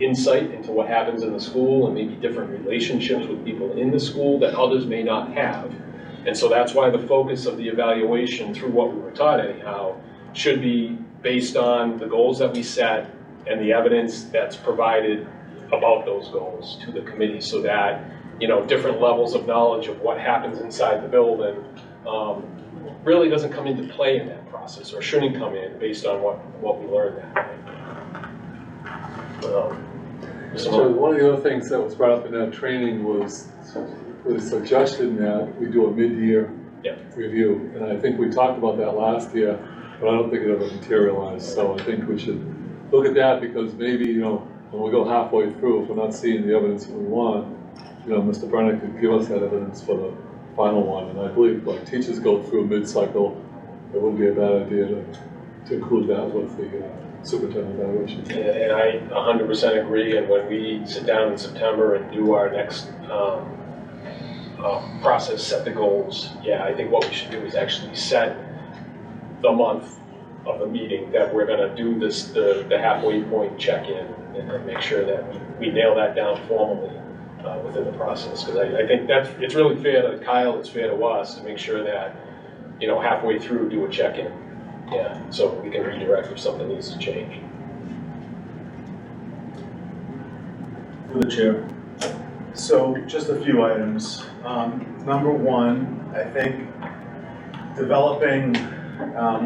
insight into what happens in the school, and maybe different relationships with people in the school that others may not have. And so that's why the focus of the evaluation, through what we were taught anyhow, should be based on the goals that we set and the evidence that's provided about those goals to the committee, so that different levels of knowledge of what happens inside the building really doesn't come into play in that process, or shouldn't come in based on what we learned that day. So one of the other things that was brought up in that training was the suggestion that we do a mid-year review. And I think we talked about that last year, but I don't think it ever materialized. So I think we should look at that, because maybe, when we go halfway through, if we're not seeing the evidence that we want, Mr. Brennan could give us that evidence for the final one. And I believe, like, teachers go through mid-cycle, it wouldn't be a bad idea to include that with the superintendent evaluation. And I 100% agree. And when we sit down in September and do our next process, set the goals, I think what we should do is actually set the month of the meeting that we're going to do the halfway point check-in, and make sure that we nail that down formally within the process. Because I think it's really fair to Kyle, it's fair to us to make sure that, halfway through, do a check-in. So we can redirect if something needs to change. Through the chair. So just a few items. Number one, I think developing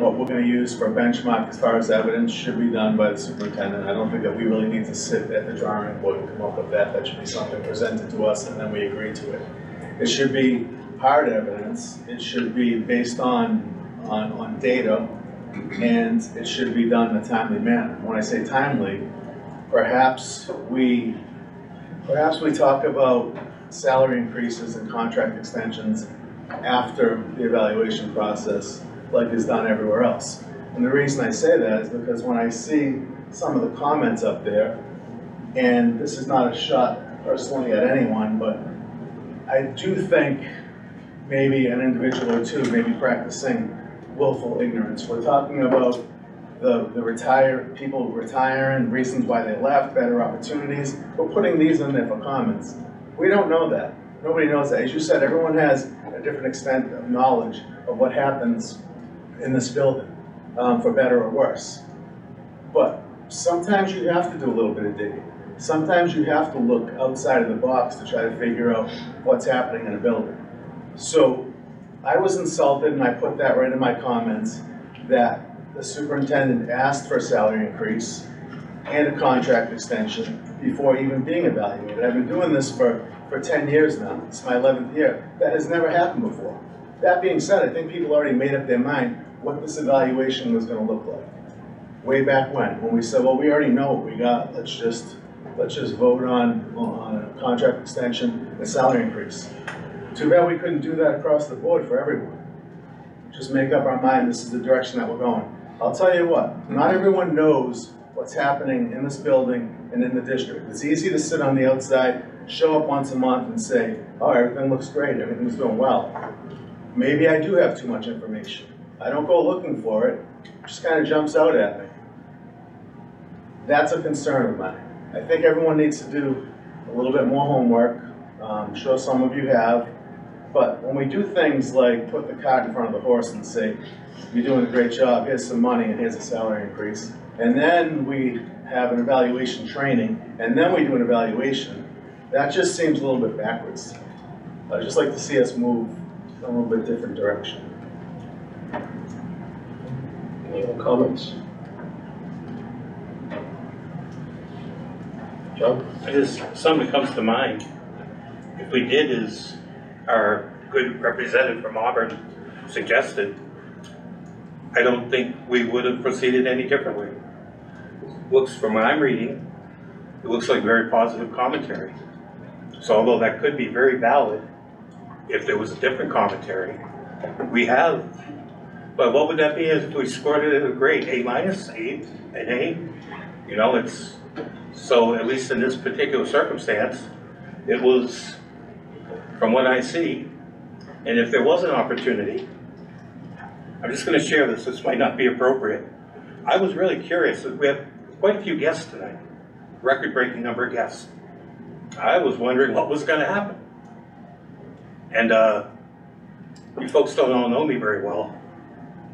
what we're going to use for a benchmark as far as evidence should be done by the superintendent. I don't think that we really need to sit at the drawing board and come up with that. That should be something presented to us and then we agree to it. It should be hard evidence. It should be based on data, and it should be done in a timely manner. When I say timely, perhaps we talk about salary increases and contract extensions after the evaluation process, like is done everywhere else. And the reason I say that is because when I see some of the comments up there, and this is not a shot personally at anyone, but I do think maybe an individual or two may be practicing willful ignorance. We're talking about the retired, people retiring, reasons why they left, better opportunities. We're putting these in there for comments. We don't know that. Nobody knows that. As you said, everyone has a different extent of knowledge of what happens in this building, for better or worse. But sometimes you have to do a little bit of digging. Sometimes you have to look outside of the box to try to figure out what's happening in a building. So I was insulted, and I put that right in my comments, that the superintendent asked for a salary increase and a contract extension before even being evaluated. I've been doing this for 10 years now. It's my 11th year. That has never happened before. That being said, I think people already made up their mind what this evaluation was going to look like. Way back when we said, well, we already know what we got. Let's just vote on a contract extension and a salary increase. Too bad we couldn't do that across the board for everyone. Just make up our mind, this is the direction that we're going. I'll tell you what, not everyone knows what's happening in this building and in the district. It's easy to sit on the outside, show up once a month and say, oh, everything looks great, everything's doing well. Maybe I do have too much information. I don't go looking for it, it just kind of jumps out at me. That's a concern of mine. I think everyone needs to do a little bit more homework. I'm sure some of you have. But when we do things like put the cart in front of the horse and say, you're doing a great job, here's some money and here's a salary increase, and then we have an evaluation training, and then we do an evaluation, that just seems a little bit backwards. I'd just like to see us move in a little bit different direction. Any other comments? John? Something comes to mind. If we did as our good representative from Auburn suggested, I don't think we would have proceeded any differently. Looks, from what I'm reading, it looks like very positive commentary. So although that could be very valid, if there was a different commentary, we have, but what would that be if we scored it at a grade, A minus, A, an A? You know, it's, so at least in this particular circumstance, it was, from what I see, and if there was an opportunity, I'm just going to share this, this might not be appropriate. I was really curious, we have quite a few guests tonight, record-breaking number of guests. I was wondering what was going to happen. And you folks don't all know me very well.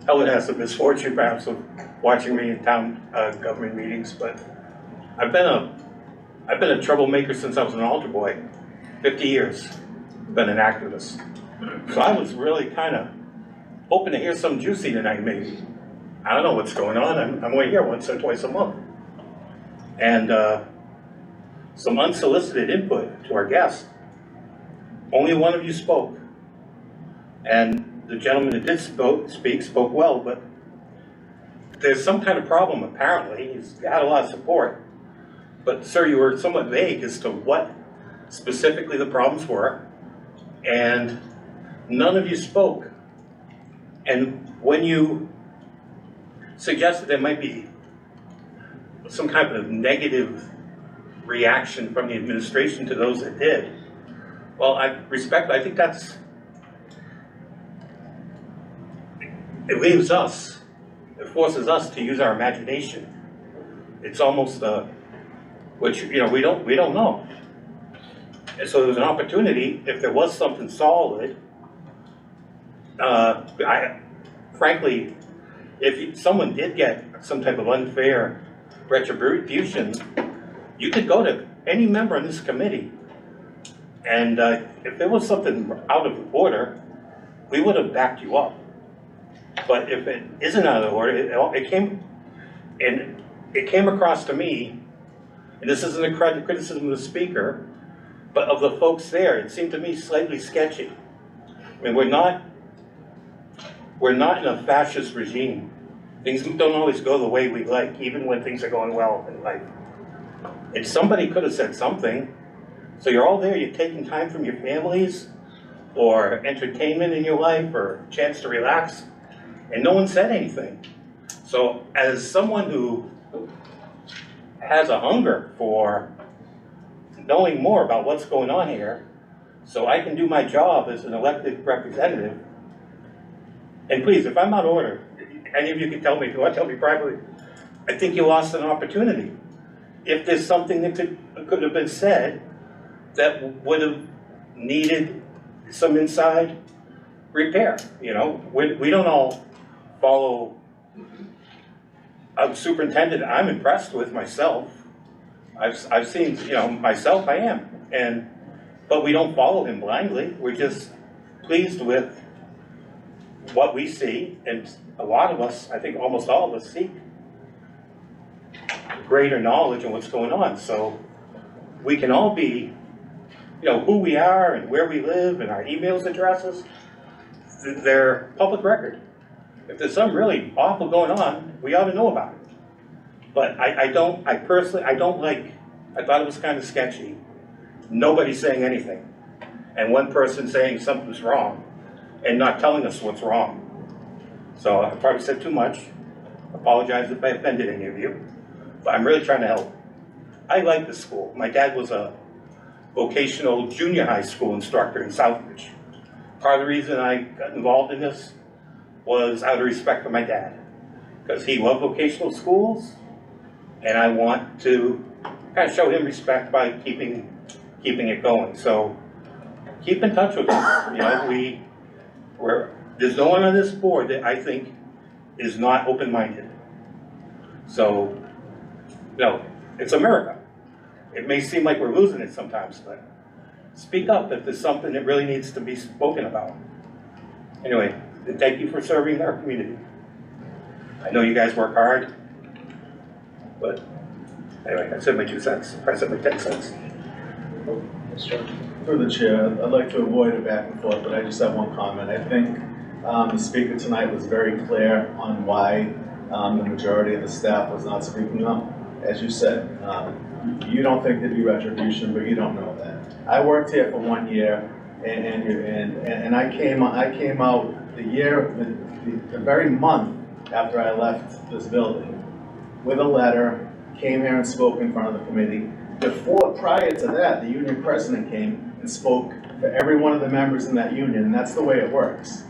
Helen has the misfortune perhaps of watching me in town government meetings, but I've been a troublemaker since I was an altar boy, 50 years, been an activist. So I was really kind of hoping to hear something juicy tonight, maybe. I don't know what's going on. I'm only here once or twice a month. And some unsolicited input to our guests. Only one of you spoke. And the gentleman that did speak spoke well, but there's some kind of problem apparently. He's got a lot of support. But sir, you were somewhat vague as to what specifically the problems were, and none of you spoke. And when you suggested there might be some kind of negative reaction from the administration to those that did, well, I think that's, it leaves us, it forces us to use our imagination. It's almost which, you know, we don't know. And so there was an opportunity, if there was something solid, frankly, if someone did get some type of unfair retribution, you could go to any member on this committee, and if there was something out of order, we would have backed you up. But if it isn't out of order, it came across to me, and this isn't a criticism of the speaker, but of the folks there, it seemed to me slightly sketchy. I mean, we're not in a fascist regime. Things don't always go the way we like, even when things are going well in life. And somebody could have said something. So you're all there, you're taking time from your families, or entertainment in your life, or a chance to relax, and no one said anything. So as someone who has a hunger for knowing more about what's going on here, so I can do my job as an elected representative, and please, if I'm out of order, any of you can tell me, if you want to tell me privately, I think you lost an opportunity. If there's something that could have been said that would have needed some inside repair, you know? We don't all follow a superintendent I'm impressed with myself. I've seen, you know, myself I am, but we don't follow him blindly. We're just pleased with what we see, and a lot of us, I think almost all of us, seek greater knowledge on what's going on. So we can all be, you know, who we are and where we live and our emails addresses, they're public record. If there's something really awful going on, we ought to know about it. But I personally don't like, I thought it was kind of sketchy. Nobody's saying anything. And one person saying something's wrong and not telling us what's wrong. So I probably said too much. Apologize if I offended any of you, but I'm really trying to help. I like the school. My dad was a vocational junior high school instructor in Southbridge. Part of the reason I got involved in this was out of respect for my dad, because he loved vocational schools, and I want to kind of show him respect by keeping it going. So keep in touch with us. You know, there's no one on this board that I think is not open-minded. So, no, it's America. It may seem like we're losing it sometimes, but speak up if there's something that really needs to be spoken about. Anyway, thank you for serving our community. I know you guys work hard, but anyway, I said my 2 cents. I said my 10 cents. Through the chair, I'd like to avoid a back and forth, but I just have one comment. I think the speaker tonight was very clear on why the majority of the staff was not speaking up. As you said, you don't think there'd be retribution, but you don't know that. I worked here for 1 year, and I came out the very month after I left this building with a letter, came here and spoke in front of the committee. Prior to that, the union president came and spoke for every one of the members in that union, and that's the way it works.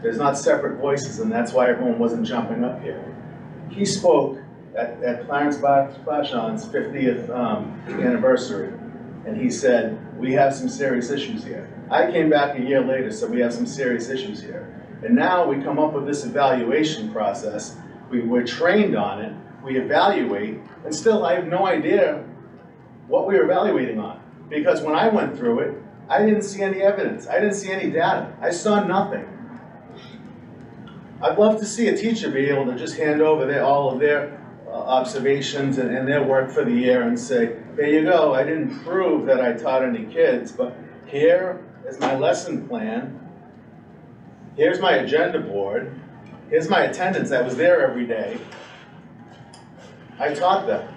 There's not separate voices, and that's why everyone wasn't jumping up here. He spoke at Clarence Bashon's 50th anniversary, and he said, we have some serious issues here. I came back a year later, said we have some serious issues here. And now we come up with this evaluation process. We're trained on it, we evaluate, and still I have no idea what we were evaluating on. Because when I went through it, I didn't see any evidence. I didn't see any data. I saw nothing. I'd love to see a teacher be able to just hand over all of their observations and their work for the year and say, there you go, I didn't prove that I taught any kids, but here is my lesson plan, here's my agenda board, here's my attendance, I was there every day, I taught them.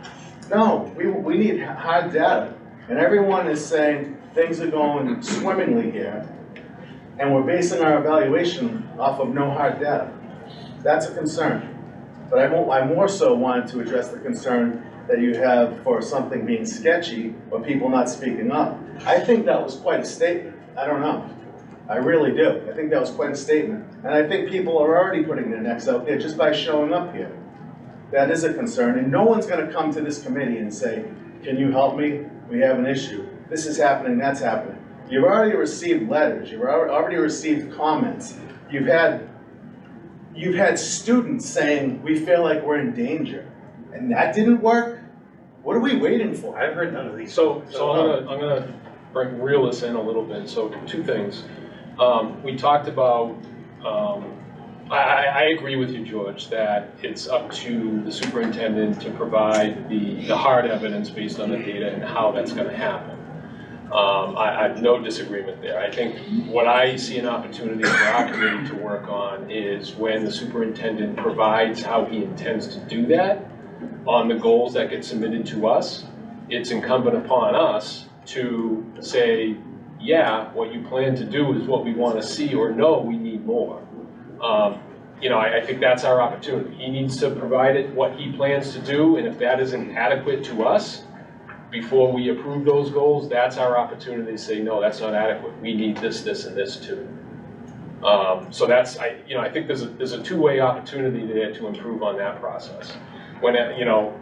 No, we need hard data, and everyone is saying things are going swimmingly here, and we're basing our evaluation off of no hard data. That's a concern. But I more so wanted to address the concern that you have for something being sketchy or people not speaking up. I think that was quite a statement. I don't know. I really do. I think that was quite a statement. And I think people are already putting their necks out there just by showing up here. That is a concern. And no one's going to come to this committee and say, can you help me? We have an issue. This is happening, that's happening. You've already received letters. You've already received comments. You've had students saying, we feel like we're in danger. And that didn't work? What are we waiting for? I've heard none of these. So I'm gonna reel this in a little bit. So 2 things. We talked about, I agree with you, George, that it's up to the superintendent to provide the hard evidence based on the data and how that's gonna happen. I have no disagreement there. I think what I see an opportunity for our committee to work on is when the superintendent provides how he intends to do that on the goals that get submitted to us, it's incumbent upon us to say, yeah, what you plan to do is what we want to see, or no, we need more. I think that's our opportunity. He needs to provide it what he plans to do, and if that isn't adequate to us, before we approve those goals, that's our opportunity to say, no, that's not adequate. We need this, this, and this too. So that's, I think there's a two-way opportunity there to improve on that process. When, I don't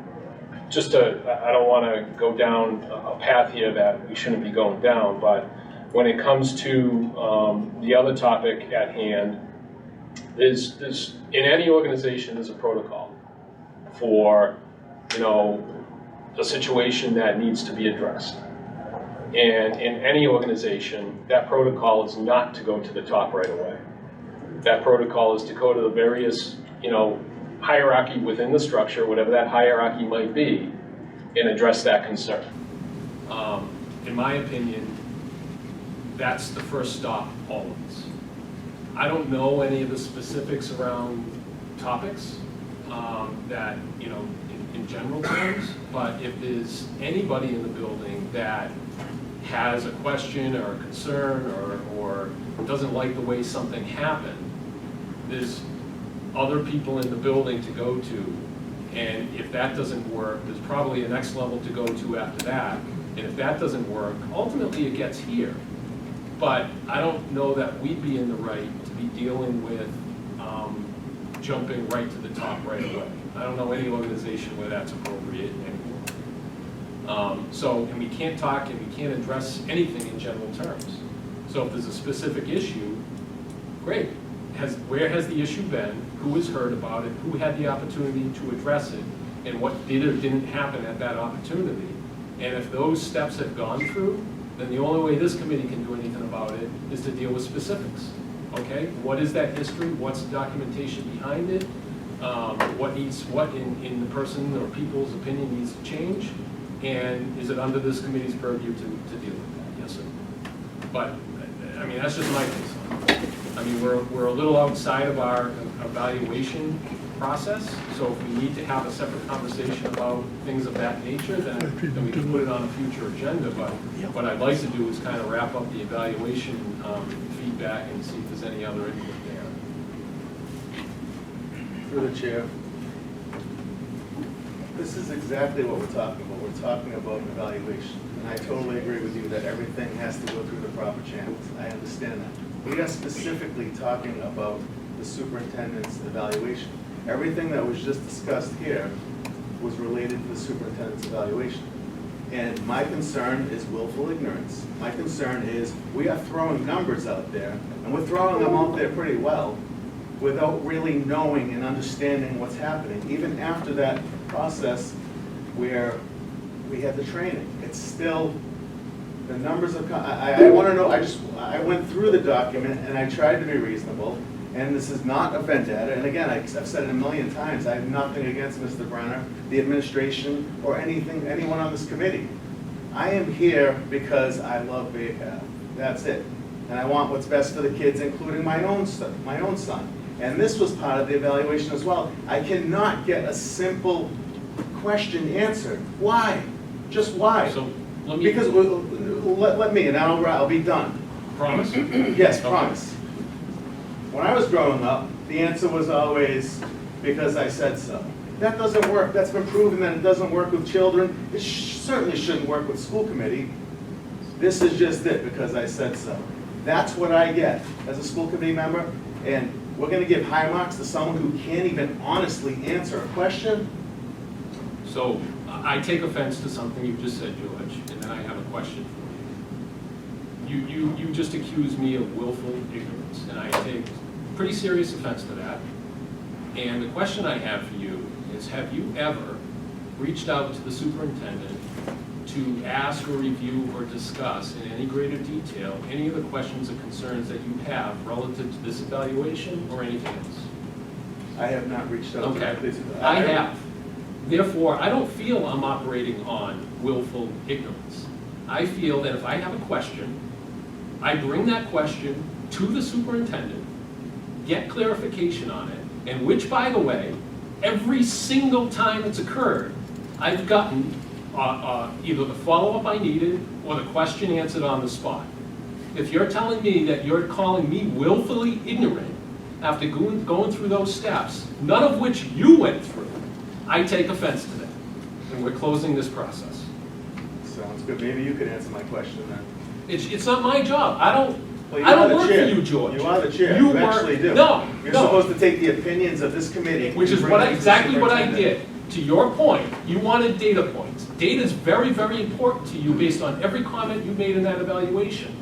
want to go down a path here that we shouldn't be going down, but when it comes to the other topic at hand, there's in any organization, there's a protocol for, a situation that needs to be addressed. And in any organization, that protocol is not to go to the top right away. That protocol is to go to the various, hierarchy within the structure, whatever that hierarchy might be, and address that concern. In my opinion, that's the first stop always. I don't know any of the specifics around topics that, in general terms, but if there's anybody in the building that has a question or a concern or doesn't like the way something happened, there's other people in the building to go to, and if that doesn't work, there's probably a next level to go to after that, and if that doesn't work, ultimately it gets here. But I don't know that we'd be in the right to be dealing with jumping right to the top right away. I don't know any organization where that's appropriate anymore. And we can't talk and we can't address anything in general terms. So if there's a specific issue, great. Where has the issue been? Who has heard about it? Who had the opportunity to address it? And what did or didn't happen at that opportunity? And if those steps have gone through, then the only way this committee can do anything about it is to deal with specifics. Okay? What is that history? What's the documentation behind it? What in the person or people's opinion needs to change? And is it under this committee's purview to deal with that? Yes, sir. But, that's just my concern. We're a little outside of our evaluation process, so if we need to have a separate conversation about things of that nature, then we can put it on a future agenda. But what I'd like to do is kind of wrap up the evaluation feedback and see if there's any other input there. Through the chair. This is exactly what we're talking about. We're talking about evaluation. And I totally agree with you that everything has to go through the proper channels. I understand that. We are specifically talking about the superintendent's evaluation. Everything that was just discussed here was related to the superintendent's evaluation. And my concern is willful ignorance. My concern is we are throwing numbers out there, and we're throwing them out there pretty well, without really knowing and understanding what's happening. Even after that process where we had the training, it's still, the numbers of, I want to know, I went through the document and I tried to be reasonable, and this is not a vendetta, and again, I've said it a million times, I have nothing against Mr. Brenner, the administration, or anyone on this committee. I am here because I love Bay Path, that's it. And I want what's best for the kids, including my own son. And this was part of the evaluation as well. I cannot get a simple question answered. Why? Just why? So let me. Because let me, and I'll be done. Promise? Yes, promise. When I was growing up, the answer was always because I said so. That doesn't work. That's been proven that it doesn't work with children. It certainly shouldn't work with school committee. This is just it because I said so. That's what I get as a school committee member, and we're going to give high marks to someone who can't even honestly answer a question? So I take offense to something you just said, George, and then I have a question for you. You just accused me of willful ignorance, and I take pretty serious offense to that. And the question I have for you is, have you ever reached out to the superintendent to ask or review or discuss in any greater detail any of the questions or concerns that you have relative to this evaluation or anything else? I have not reached out to the I have. Therefore, I don't feel I'm operating on willful ignorance. I feel that if I have a question, I bring that question to the superintendent, get clarification on it, and which, by the way, every single time it's occurred, I've gotten either the follow-up I needed or the question answered on the spot. If you're telling me that you're calling me willfully ignorant after going through those steps, none of which you went through, I take offense to that. And we're closing this process. Sounds good. Maybe you could answer my question then. It's not my job. I don't Well, you I are don't the work chair. for you, George. You are the chair. You You actually work- do. No, You're no. supposed to take the opinions of this committee. Which is and bring what them to the exactly what I superintendent. did. To your point, you wanted data points. Data is very, very important to you based on every comment you made in that evaluation.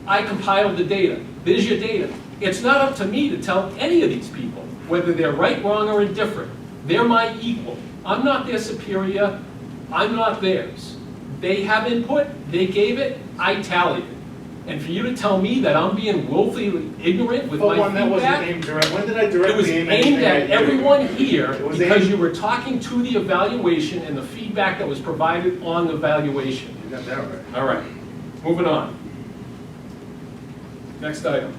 I compiled the data. There's your data. It's not up to me to tell any of these people whether they're right, wrong, or indifferent. They're my equal. I'm not their superior. I'm not theirs. They have input. They gave it. I tallied it. And for you to tell me that I'm being willfully ignorant with For my one, that wasn't feedback, aimed direct. When did I it was directly aim anything aimed at you? everyone here It was because aimed- you were talking to the evaluation and the feedback that was provided on the evaluation. You got that right. All right, moving on. Next item.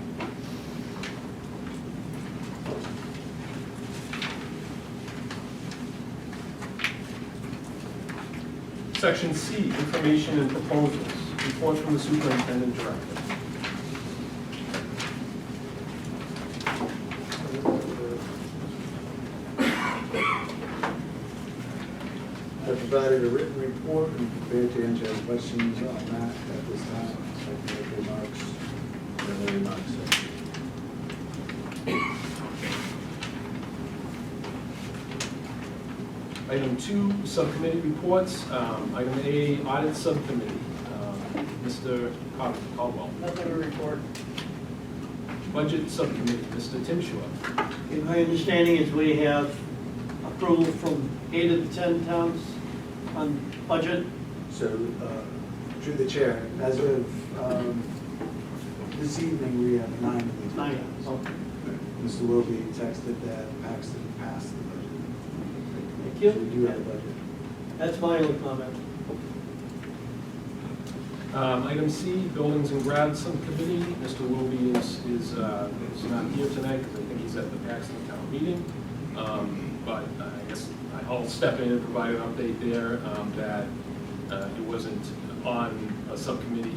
Section C, information and proposals. Report from the superintendent director. I provided a written report and prepared to answer any questions on that at this time. So I can make remarks, general remarks. Item 2, subcommittee reports. Item A, audit subcommittee. Mr. Caldwell. Nothing to report. Budget subcommittee, Mr. Tim Shaw. In my understanding is we have approval from 8 of the 10 towns on budget. So, through the chair, as of this evening, we have 9 of these. 9. Okay. Mr. Wilby texted that Paxton passed the budget. Thank you. So we do have a budget. That's my only comment. Item C, buildings and grounds subcommittee. Mr. Wilby is not here tonight because I think he's at the Paxton Town meeting. But I guess I'll step in and provide an update there that it wasn't on a subcommittee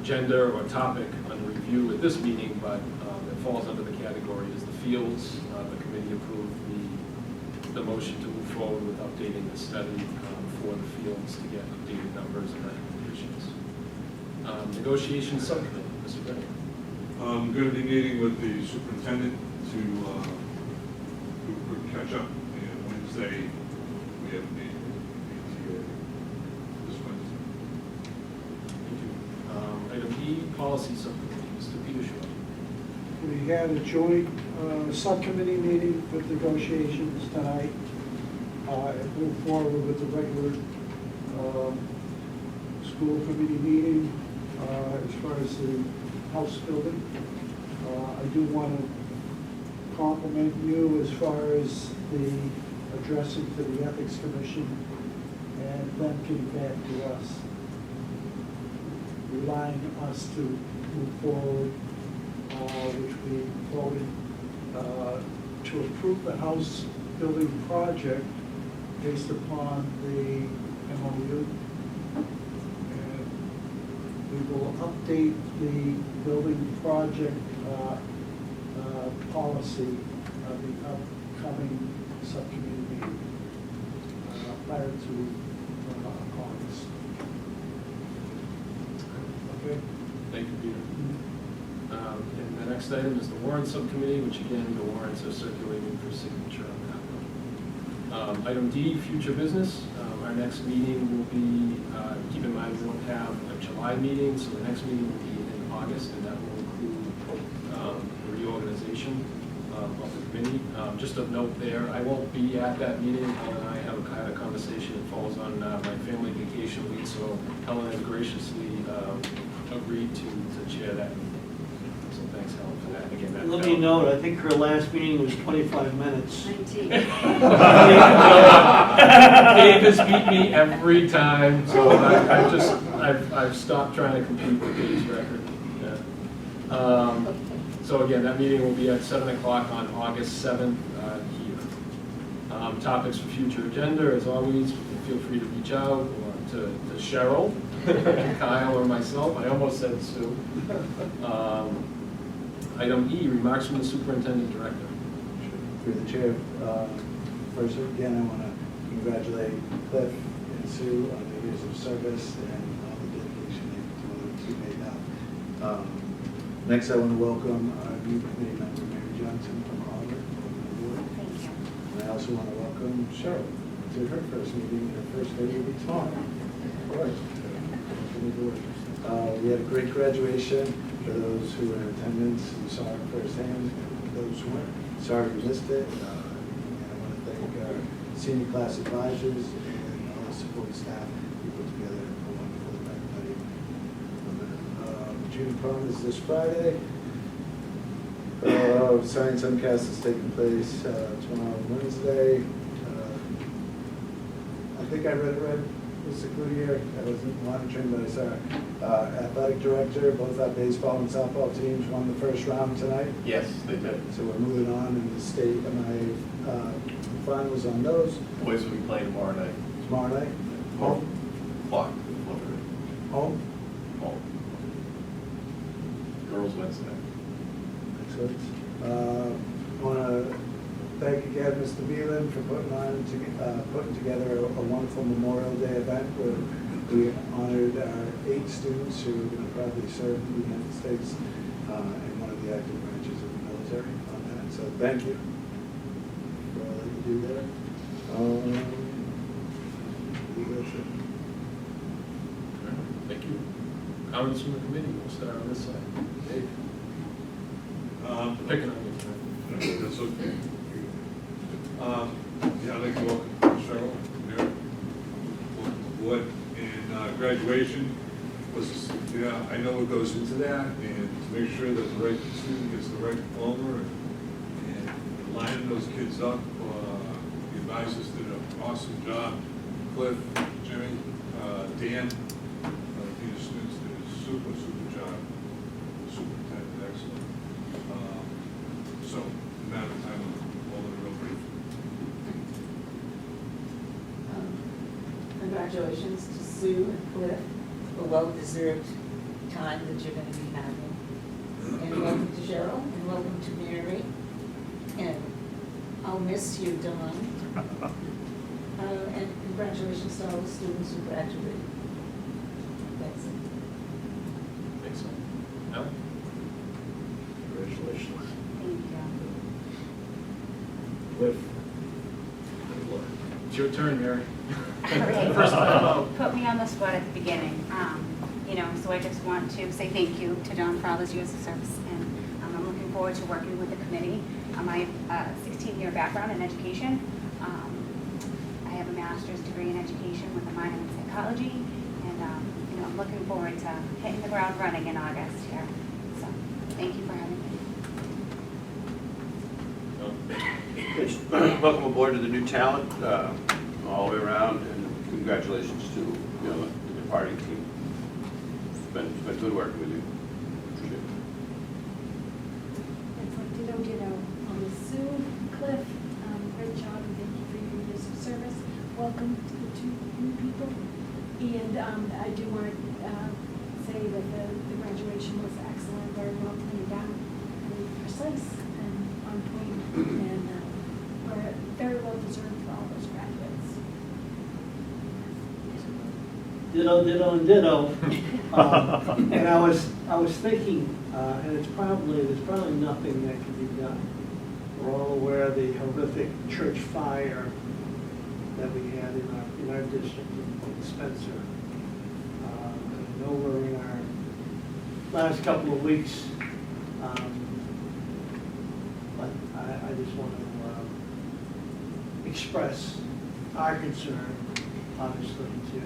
agenda or topic under review at this meeting, but it falls under the category as the fields. The committee approved the motion to move forward with updating the study for the fields to get updated numbers and recommendations. Negotiation subcommittee, Mr. Bennett. I'm going to be meeting with the superintendent to catch up. And Wednesday, we have a meeting with PTA this Wednesday. Thank you. Item E, policy subcommittee, Mr. Peter Shaw. We had a joint subcommittee meeting with negotiations tonight. It moved forward with the regular school committee meeting as far as the house building. I do want to compliment you as far as the addressing to the Ethics Commission and them getting back to us, relying on us to move forward, which we voted to approve the house building project based upon the MOU. And we will update the building project policy of the upcoming subcommittee meeting prior to August. Okay? Thank you, Peter. And the next item is the warrant subcommittee, which again, the warrants are circulating for signature on that one. Item D, future business. Our next meeting will be, keep in mind, we don't have a July meeting, so the next meeting will be in August, and that will include the reorganization of the committee. Just of note there, I won't be at that meeting. Helen and I have had a conversation that falls on my family vacation week, so Helen has graciously agreed to chair that meeting. So thanks, Helen, for that. Again, that Let me note, I think her last meeting was 25 minutes. 19. Dave has beat me every time, so I've stopped trying to compete with Dave's record. Yeah. So again, that meeting will be at 7 o'clock on August 7th here. Topics for future agenda, as always, feel free to reach out or to Cheryl, Kyle, or myself. I almost said Sue. Item E, remarks from the superintendent director. Through the chair, first, again, I want to congratulate Cliff and Sue on their years of service and all the dedication they made out. Next, I want to welcome our new committee member, Mary Johnson from Auburn. Thank you. And I also want to welcome Cheryl to her first meeting, her first day will be tomorrow. All right. We had a great graduation. For those who were in attendance, who saw it firsthand, and those who weren't, sorry we missed it. And I want to thank our senior class advisors and all the support staff who put together a wonderful event. Junior prom is this Friday. Science MCAS is taking place tomorrow, Wednesday. I think I read Mr. Cloutier. I wasn't monitoring, but I saw athletic director, both our baseball and softball teams won the first round tonight. Yes, they did. So we're moving on in the state MIA finals on those. Boys will be playing tomorrow night. Tomorrow night? Home? Clock. Home? Home. Girls Wednesday. Excellent. I want to thank again Mr. Beelan for putting together a wonderful Memorial Day event where we honored our 8 students who are going to proudly serve the United States in one of the active branches of the military on that. So thank you for all that you do there. Thank you. Comments from the committee, we'll start on this side. Dave? Picking on you tonight. That's okay. Yeah, I'd like to welcome Cheryl, Mayor, welcome aboard. And graduation was, yeah, I know what goes into that, and to make sure that the right student gets the right diploma and lining those kids up. The advisors did an awesome job. Cliff, Jimmy, Dan, the students did a super job. Superintendent, excellent. So, in that time, I'm all in real brief. Congratulations to Sue and Cliff for well-deserved time that you're going to be having. And welcome to Cheryl, and welcome to Mary. And I'll miss you, Dawn. And congratulations to all the students who graduated. That's it. Thanks. Alan? Congratulations. Thank you. Cliff. It's your turn, Mary. Okay, First time. put me on the spot at the beginning. So I just want to say thank you to John for all his years of service, and I'm looking forward to working with the committee. I have a 16-year background in education. I have a master's degree in education with a minor in psychology, and I'm looking forward to hitting the ground running in August here. So thank you for having me. Welcome aboard to the new talent, all the way around, and congratulations to the departing team. It's been good working with you. Appreciate it. It's like ditto. Sue, Cliff, great job, and thank you for your years of service. Welcome to the 2 new people. And I do want to say that the graduation was excellent, very well planned out, very precise and on point, and we're very well deserved for all those graduates. Ditto, and ditto. And I was thinking, and there's probably nothing that can be done. We're all aware of the horrific church fire that we had in our district in Spencer. I know we're in our last couple of weeks, but I just want to express our concern, obviously, to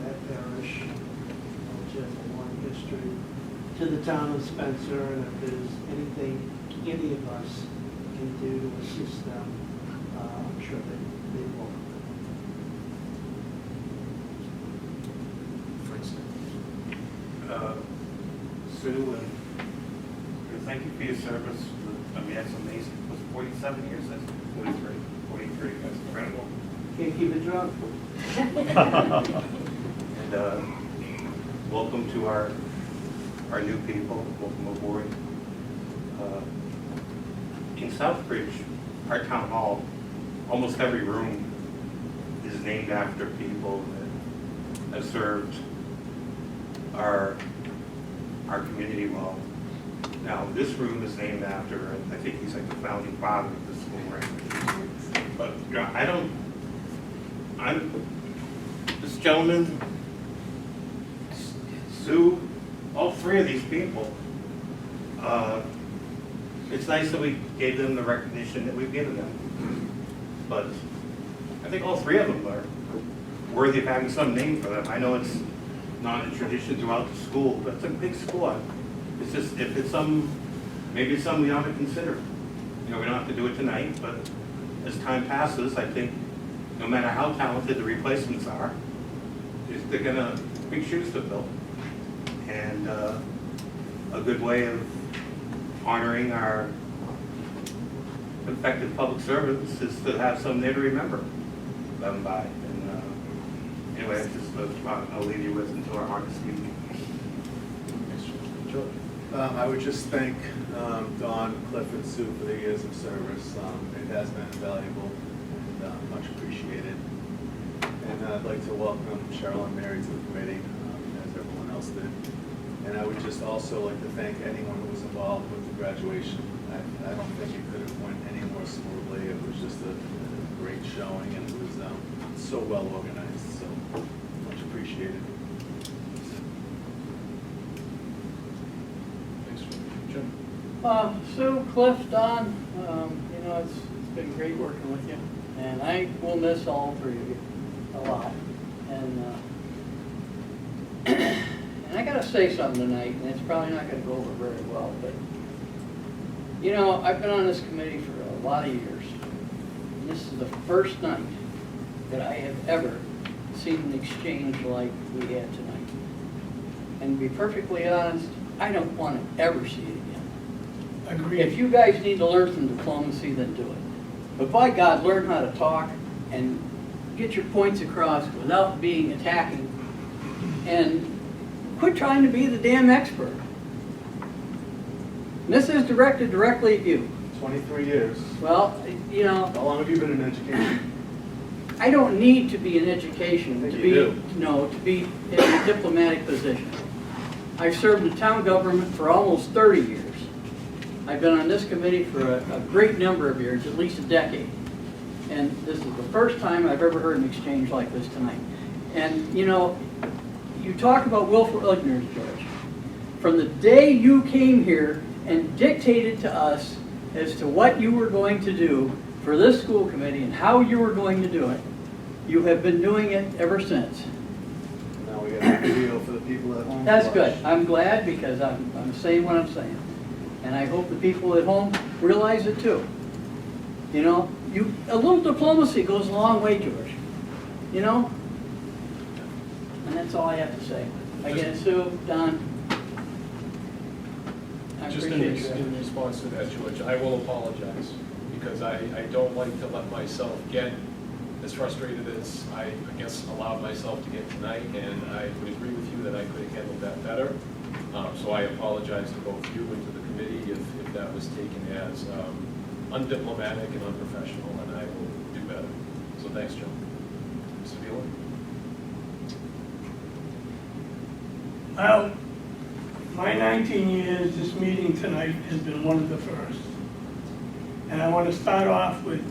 that parish, which has a long history, to the town of Spencer, and if there's anything any of us can do to assist them, I'm sure they will. Sue, thank you for your service. I mean, that's amazing. Was it 47 years? That's 43. That's incredible. Can't keep it drunk. And welcome to our new people. Welcome aboard. In Southbridge, our town hall, almost every room is named after people that have served our community well. Now, this room is named after, I think he's like the founding father of the school, right? But, you know, this gentleman, Sue, all three of these people, it's nice that we gave them the recognition that we've given them. But I think all three of them are worthy of having some name for them. I know it's not a tradition throughout the school, but it's a big school. It's just, if it's maybe it's something we ought to consider. You know, we don't have to do it tonight, but as time passes, I think no matter how talented the replacements are, they're gonna big shoes to fill. And a good way of honoring our effective public servants is to have some there to remember them by. And anyway, it's just I'll leave you with until our hearts speak. I would just thank Dawn, Cliff, and Sue for their years of service. It has been invaluable and much appreciated. And I'd like to welcome Cheryl and Mary to the committee, as everyone else did. And I would just also like to thank anyone who was involved with the graduation. I don't think it could have went any more smoothly. It was just a great showing, and it was so well organized. So much appreciated. Sue, Cliff, Don, you know, it's been great working with you, and I will miss all three of you a lot. And and I gotta say something tonight, and it's probably not gonna go over very well, but you know, I've been on this committee for a lot of years, and this is the first night that I have ever seen an exchange like we had tonight. And to be perfectly honest, I don't want to ever see it again. Agreed. If you guys need to learn some diplomacy, then do it. But by God, learn how to talk and get your points across without being attacking. And quit trying to be the damn expert. And this is directed directly at you. 23 years. Well, you know. How long have you been in education? I don't need to be in education to be, to be in a diplomatic position. I've served in town government for almost 30 years. I've been on this committee for a great number of years, at least a decade. And this is the first time I've ever heard an exchange like this tonight. And you know, you talk about willful ignorance, George. From the day you came here and dictated to us as to what you were going to do for this school committee and how you were going to do it, you have been doing it ever since. Now we got a video for the people at home. That's good. I'm glad, because I'm saying what I'm saying. And I hope the people at home realize it too. You know, a little diplomacy goes a long way, George. You know? And that's all I have to say. Again, Sue, Don, I Just appreciate you. in response to that, George, I will apologize, because I don't like to let myself get as frustrated as I guess allowed myself to get tonight, and I would agree with you that I could have handled that better. So I apologize to both you and to the committee if that was taken as undiplomatic and unprofessional, and I will do better. So thanks, Joe. Mr. Beeler? Well, my 19 years, this meeting tonight has been one of the first. And I want to start off with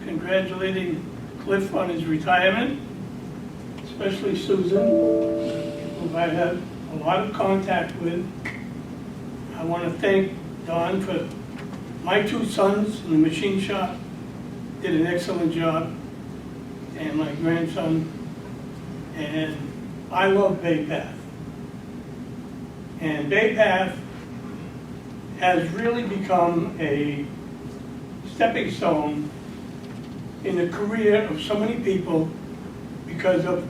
congratulating Cliff on his retirement, especially Susan, who I have a lot of contact with. I want to thank Don for my two sons in the machine shop, did an excellent job, and my grandson. And I love Bay Path. And Bay Path has really become a stepping stone in the career of so many people because of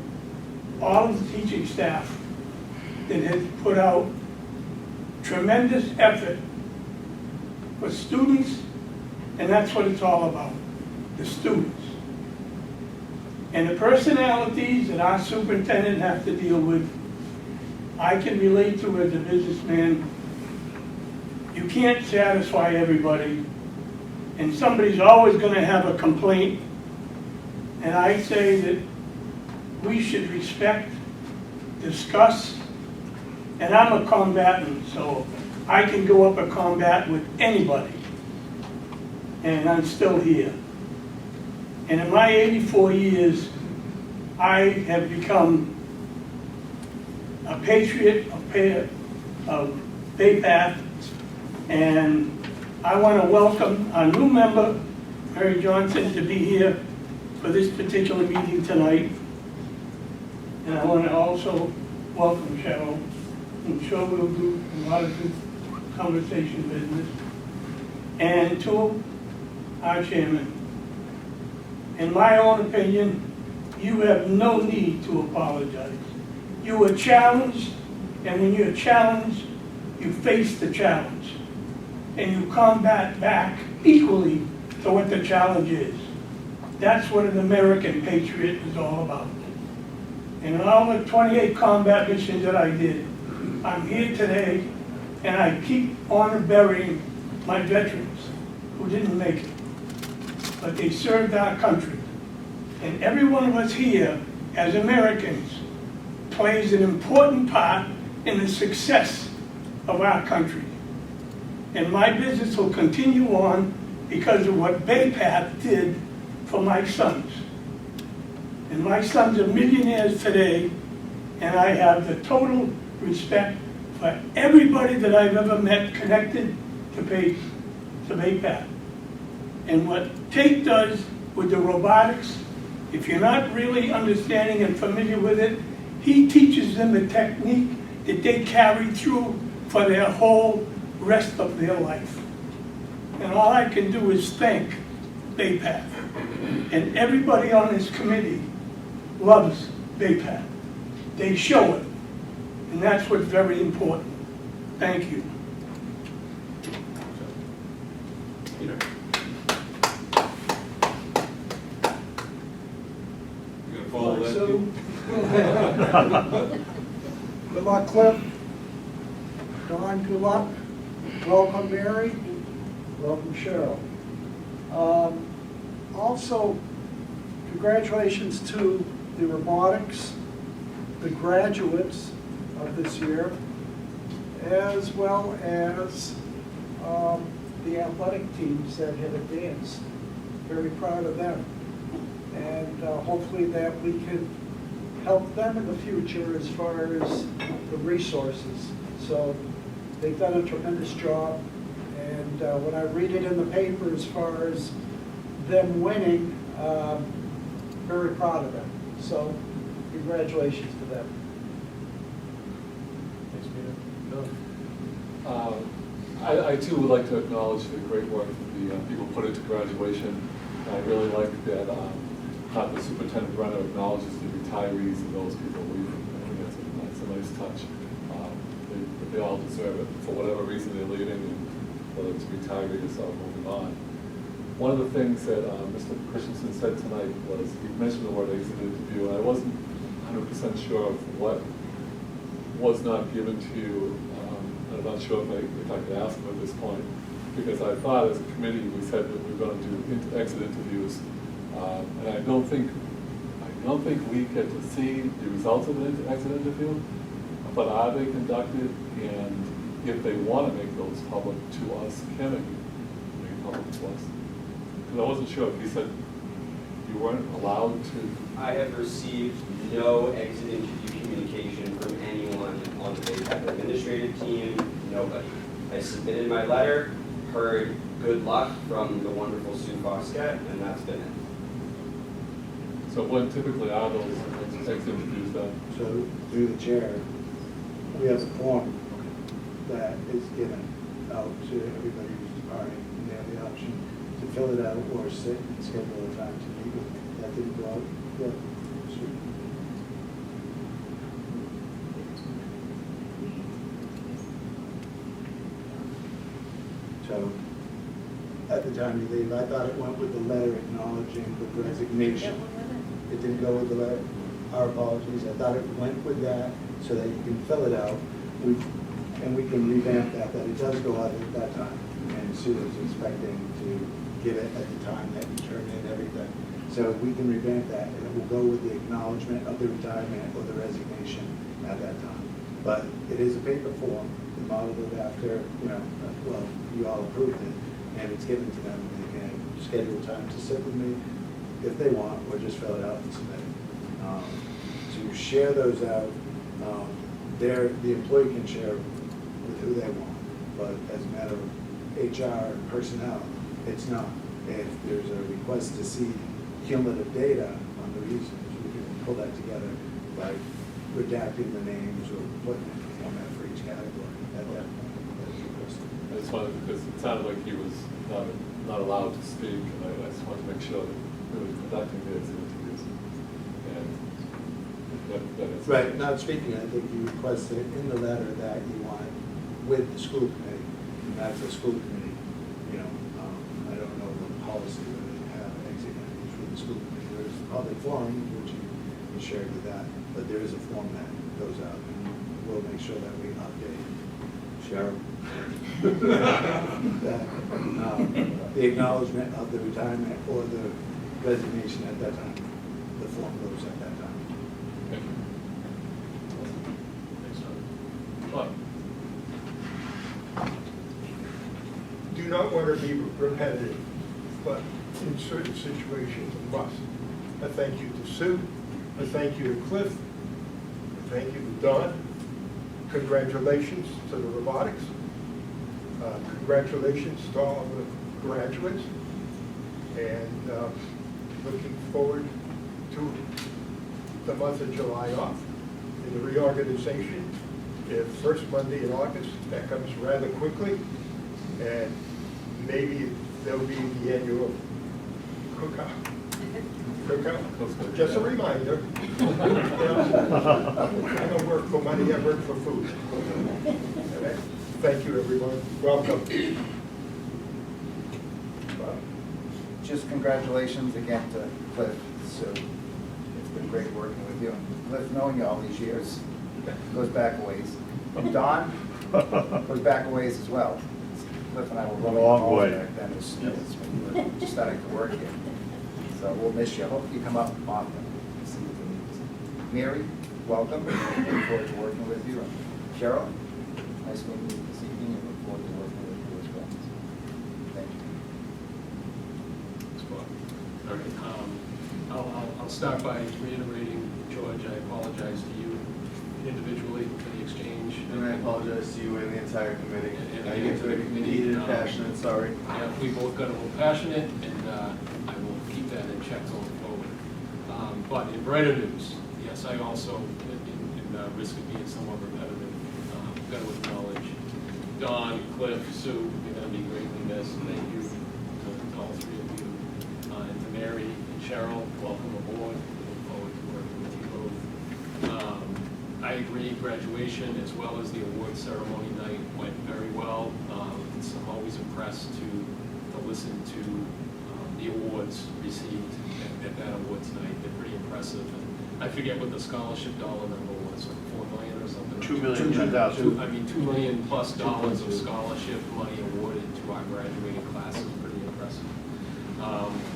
all of the teaching staff that has put out tremendous effort for students, and that's what it's all about, the students. And the personalities that our superintendent has to deal with, I can relate to as a businessman. You can't satisfy everybody, and somebody's always gonna have a complaint. And I say that we should respect, discuss, and I'm a combatant, so I can go up a combat with anybody. And I'm still here. And in my 84 years, I have become a patriot of Bay Path, and I want to welcome our new member, Mary Johnson, to be here for this particular meeting tonight. And I want to also welcome Cheryl. I'm sure we'll do a lot of good conversation business. And to our chairman. In my own opinion, you have no need to apologize. You were challenged, and when you're challenged, you face the challenge. And you combat back equally to what the challenge is. That's what an American patriot is all about. And in all the 28 combat missions that I did, I'm here today, and I keep on burying my veterans who didn't make it. But they served our country. And every one of us here, as Americans, plays an important part in the success of our country. And my business will continue on because of what Bay Path did for my sons. And my sons are millionaires today, and I have the total respect for everybody that I've ever met connected to Bay Path. And what Tate does with the robotics, if you're not really understanding and familiar with it, he teaches them a technique that they carry through for their whole rest of their life. And all I can do is thank Bay Path. And everybody on this committee loves Bay Path. They show it. And that's what's very important. Thank you. Peter. You gonna follow that? So, good luck, Cliff. Don, good luck. Welcome, Mary. Welcome, Cheryl. Also, congratulations to the robotics, the graduates of this year, as well as the athletic teams that have advanced. Very proud of them. And hopefully that we can help them in the future as far as the resources. So they've done a tremendous job. And when I read it in the paper as far as them winning, very proud of them. So congratulations to them. Thanks, Peter. I too would like to acknowledge the great work that the people put into graduation. I really like that the superintendent Brenner acknowledges the retirees and those people leaving. I think that's a nice touch. They all deserve it for whatever reason they're leaving, and whether it's retirees or moving on. One of the things that Mr. Christensen said tonight was, he mentioned the word exit interview, and I wasn't 100% sure of what was not given to you. I'm not sure if I could ask him at this point, because I thought as a committee we said that we were going to do exit interviews, and I don't think we get to see the results of an exit interview, but are they conducted, and if they want to make those public to us, can it be made public to us? Because I wasn't sure if he said you weren't allowed to. I have received no exit interview communication from anyone on the Bay Path administrative team, nobody. I submitted my letter, heard good luck from the wonderful Sue Foskett, and that's been it. So when typically are those exit interviews done? So through the chair, we have a form that is given out to everybody who's departing, and they have the option to fill it out or sit and schedule a time to meet with them. That didn't go out. Yeah. Sure. So at the time you leave, I thought it went with the letter acknowledging the resignation. It didn't go with the letter. Our apologies. I thought it went with that so that you can fill it out. and we can revamp that it does go out at that time. And Sue is expecting to give it at the time that you turn in everything. So we can revamp that, and it will go with the acknowledgement of the retirement or the resignation at that time. But it is a paper form, modeled after, well, you all approved it, and it's given to them, and they can schedule time to sit with me if they want, or just fill it out and submit it. To share those out, the employee can share with who they want, but as a matter of HR and personnel, it's not. If there's a request to see cumulative data on the reasons, we can pull that together by redacting the names or putting it in the format for each category at that point. I just wanted, because it sounded like he was not allowed to speak, and I just wanted to make sure that we were conducting these interviews. And that is. Right, not speaking, I think you requested in the letter that you want with the school committee, and that's a school committee, I don't know the policy that they have exit interviews with the school committee. There's a public forum, which you shared with that, but there is a form that goes out, and we'll make sure that we update Cheryl. The acknowledgement of the retirement or the resignation at that time, the form goes at that time. Thank you. Do not want to be repetitive, but in certain situations, I must. I thank you to Sue. I thank you to Cliff. I thank you to Don. Congratulations to the robotics. Congratulations to all the graduates. And looking forward to the month of July off. In the reorganization, the first Monday in August, that comes rather quickly. And maybe there'll be the annual cookout. Just a reminder. I don't work for money, I work for food. Okay? Thank you, everyone. Welcome. Just congratulations again to Cliff. So it's been great working with you. And Cliff, knowing you all these years, goes back a ways. Don goes back a ways as well. Cliff and I were rolling long way back then as when you were just starting to work here. So we'll miss you. I hope you come up often. See what you need. Mary, welcome. Look forward to working with you. And Cheryl, nice meeting you this evening, and look forward to working with you as well. Thank you. All right, I'll start by reiterating, George, I apologize to you individually for the exchange. And I apologize to you and the entire committee. And I get very heated and passionate, sorry. Yeah, we both got a little passionate, and I will keep that in check going forward. But in brighter news, yes, I also, in risk of being somewhat repetitive, got to acknowledge Don, Cliff, Sue, you're going to be greatly missed. Thank you to all three of you. And to Mary and Cheryl, welcome aboard. Look forward to working with you both. I agree, graduation as well as the award ceremony night went very well. I'm always impressed to listen to the awards received at that awards night. They're pretty impressive. And I forget what the scholarship dollar number was, like $4 million or something. $2 million, 2,000. I mean, $2 million plus dollars of scholarship money awarded to our graduating class is pretty impressive.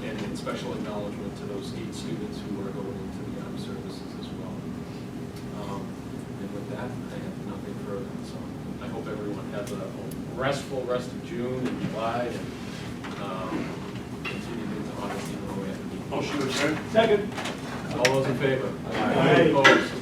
And special acknowledgement to those 8 students who are going into the armed services as well. And with that, I have nothing further. So I hope everyone has a restful rest of June and July, and continue into August, even though we have to be. Motion to adjourn. Second. All those in favor? Aye. Opposed?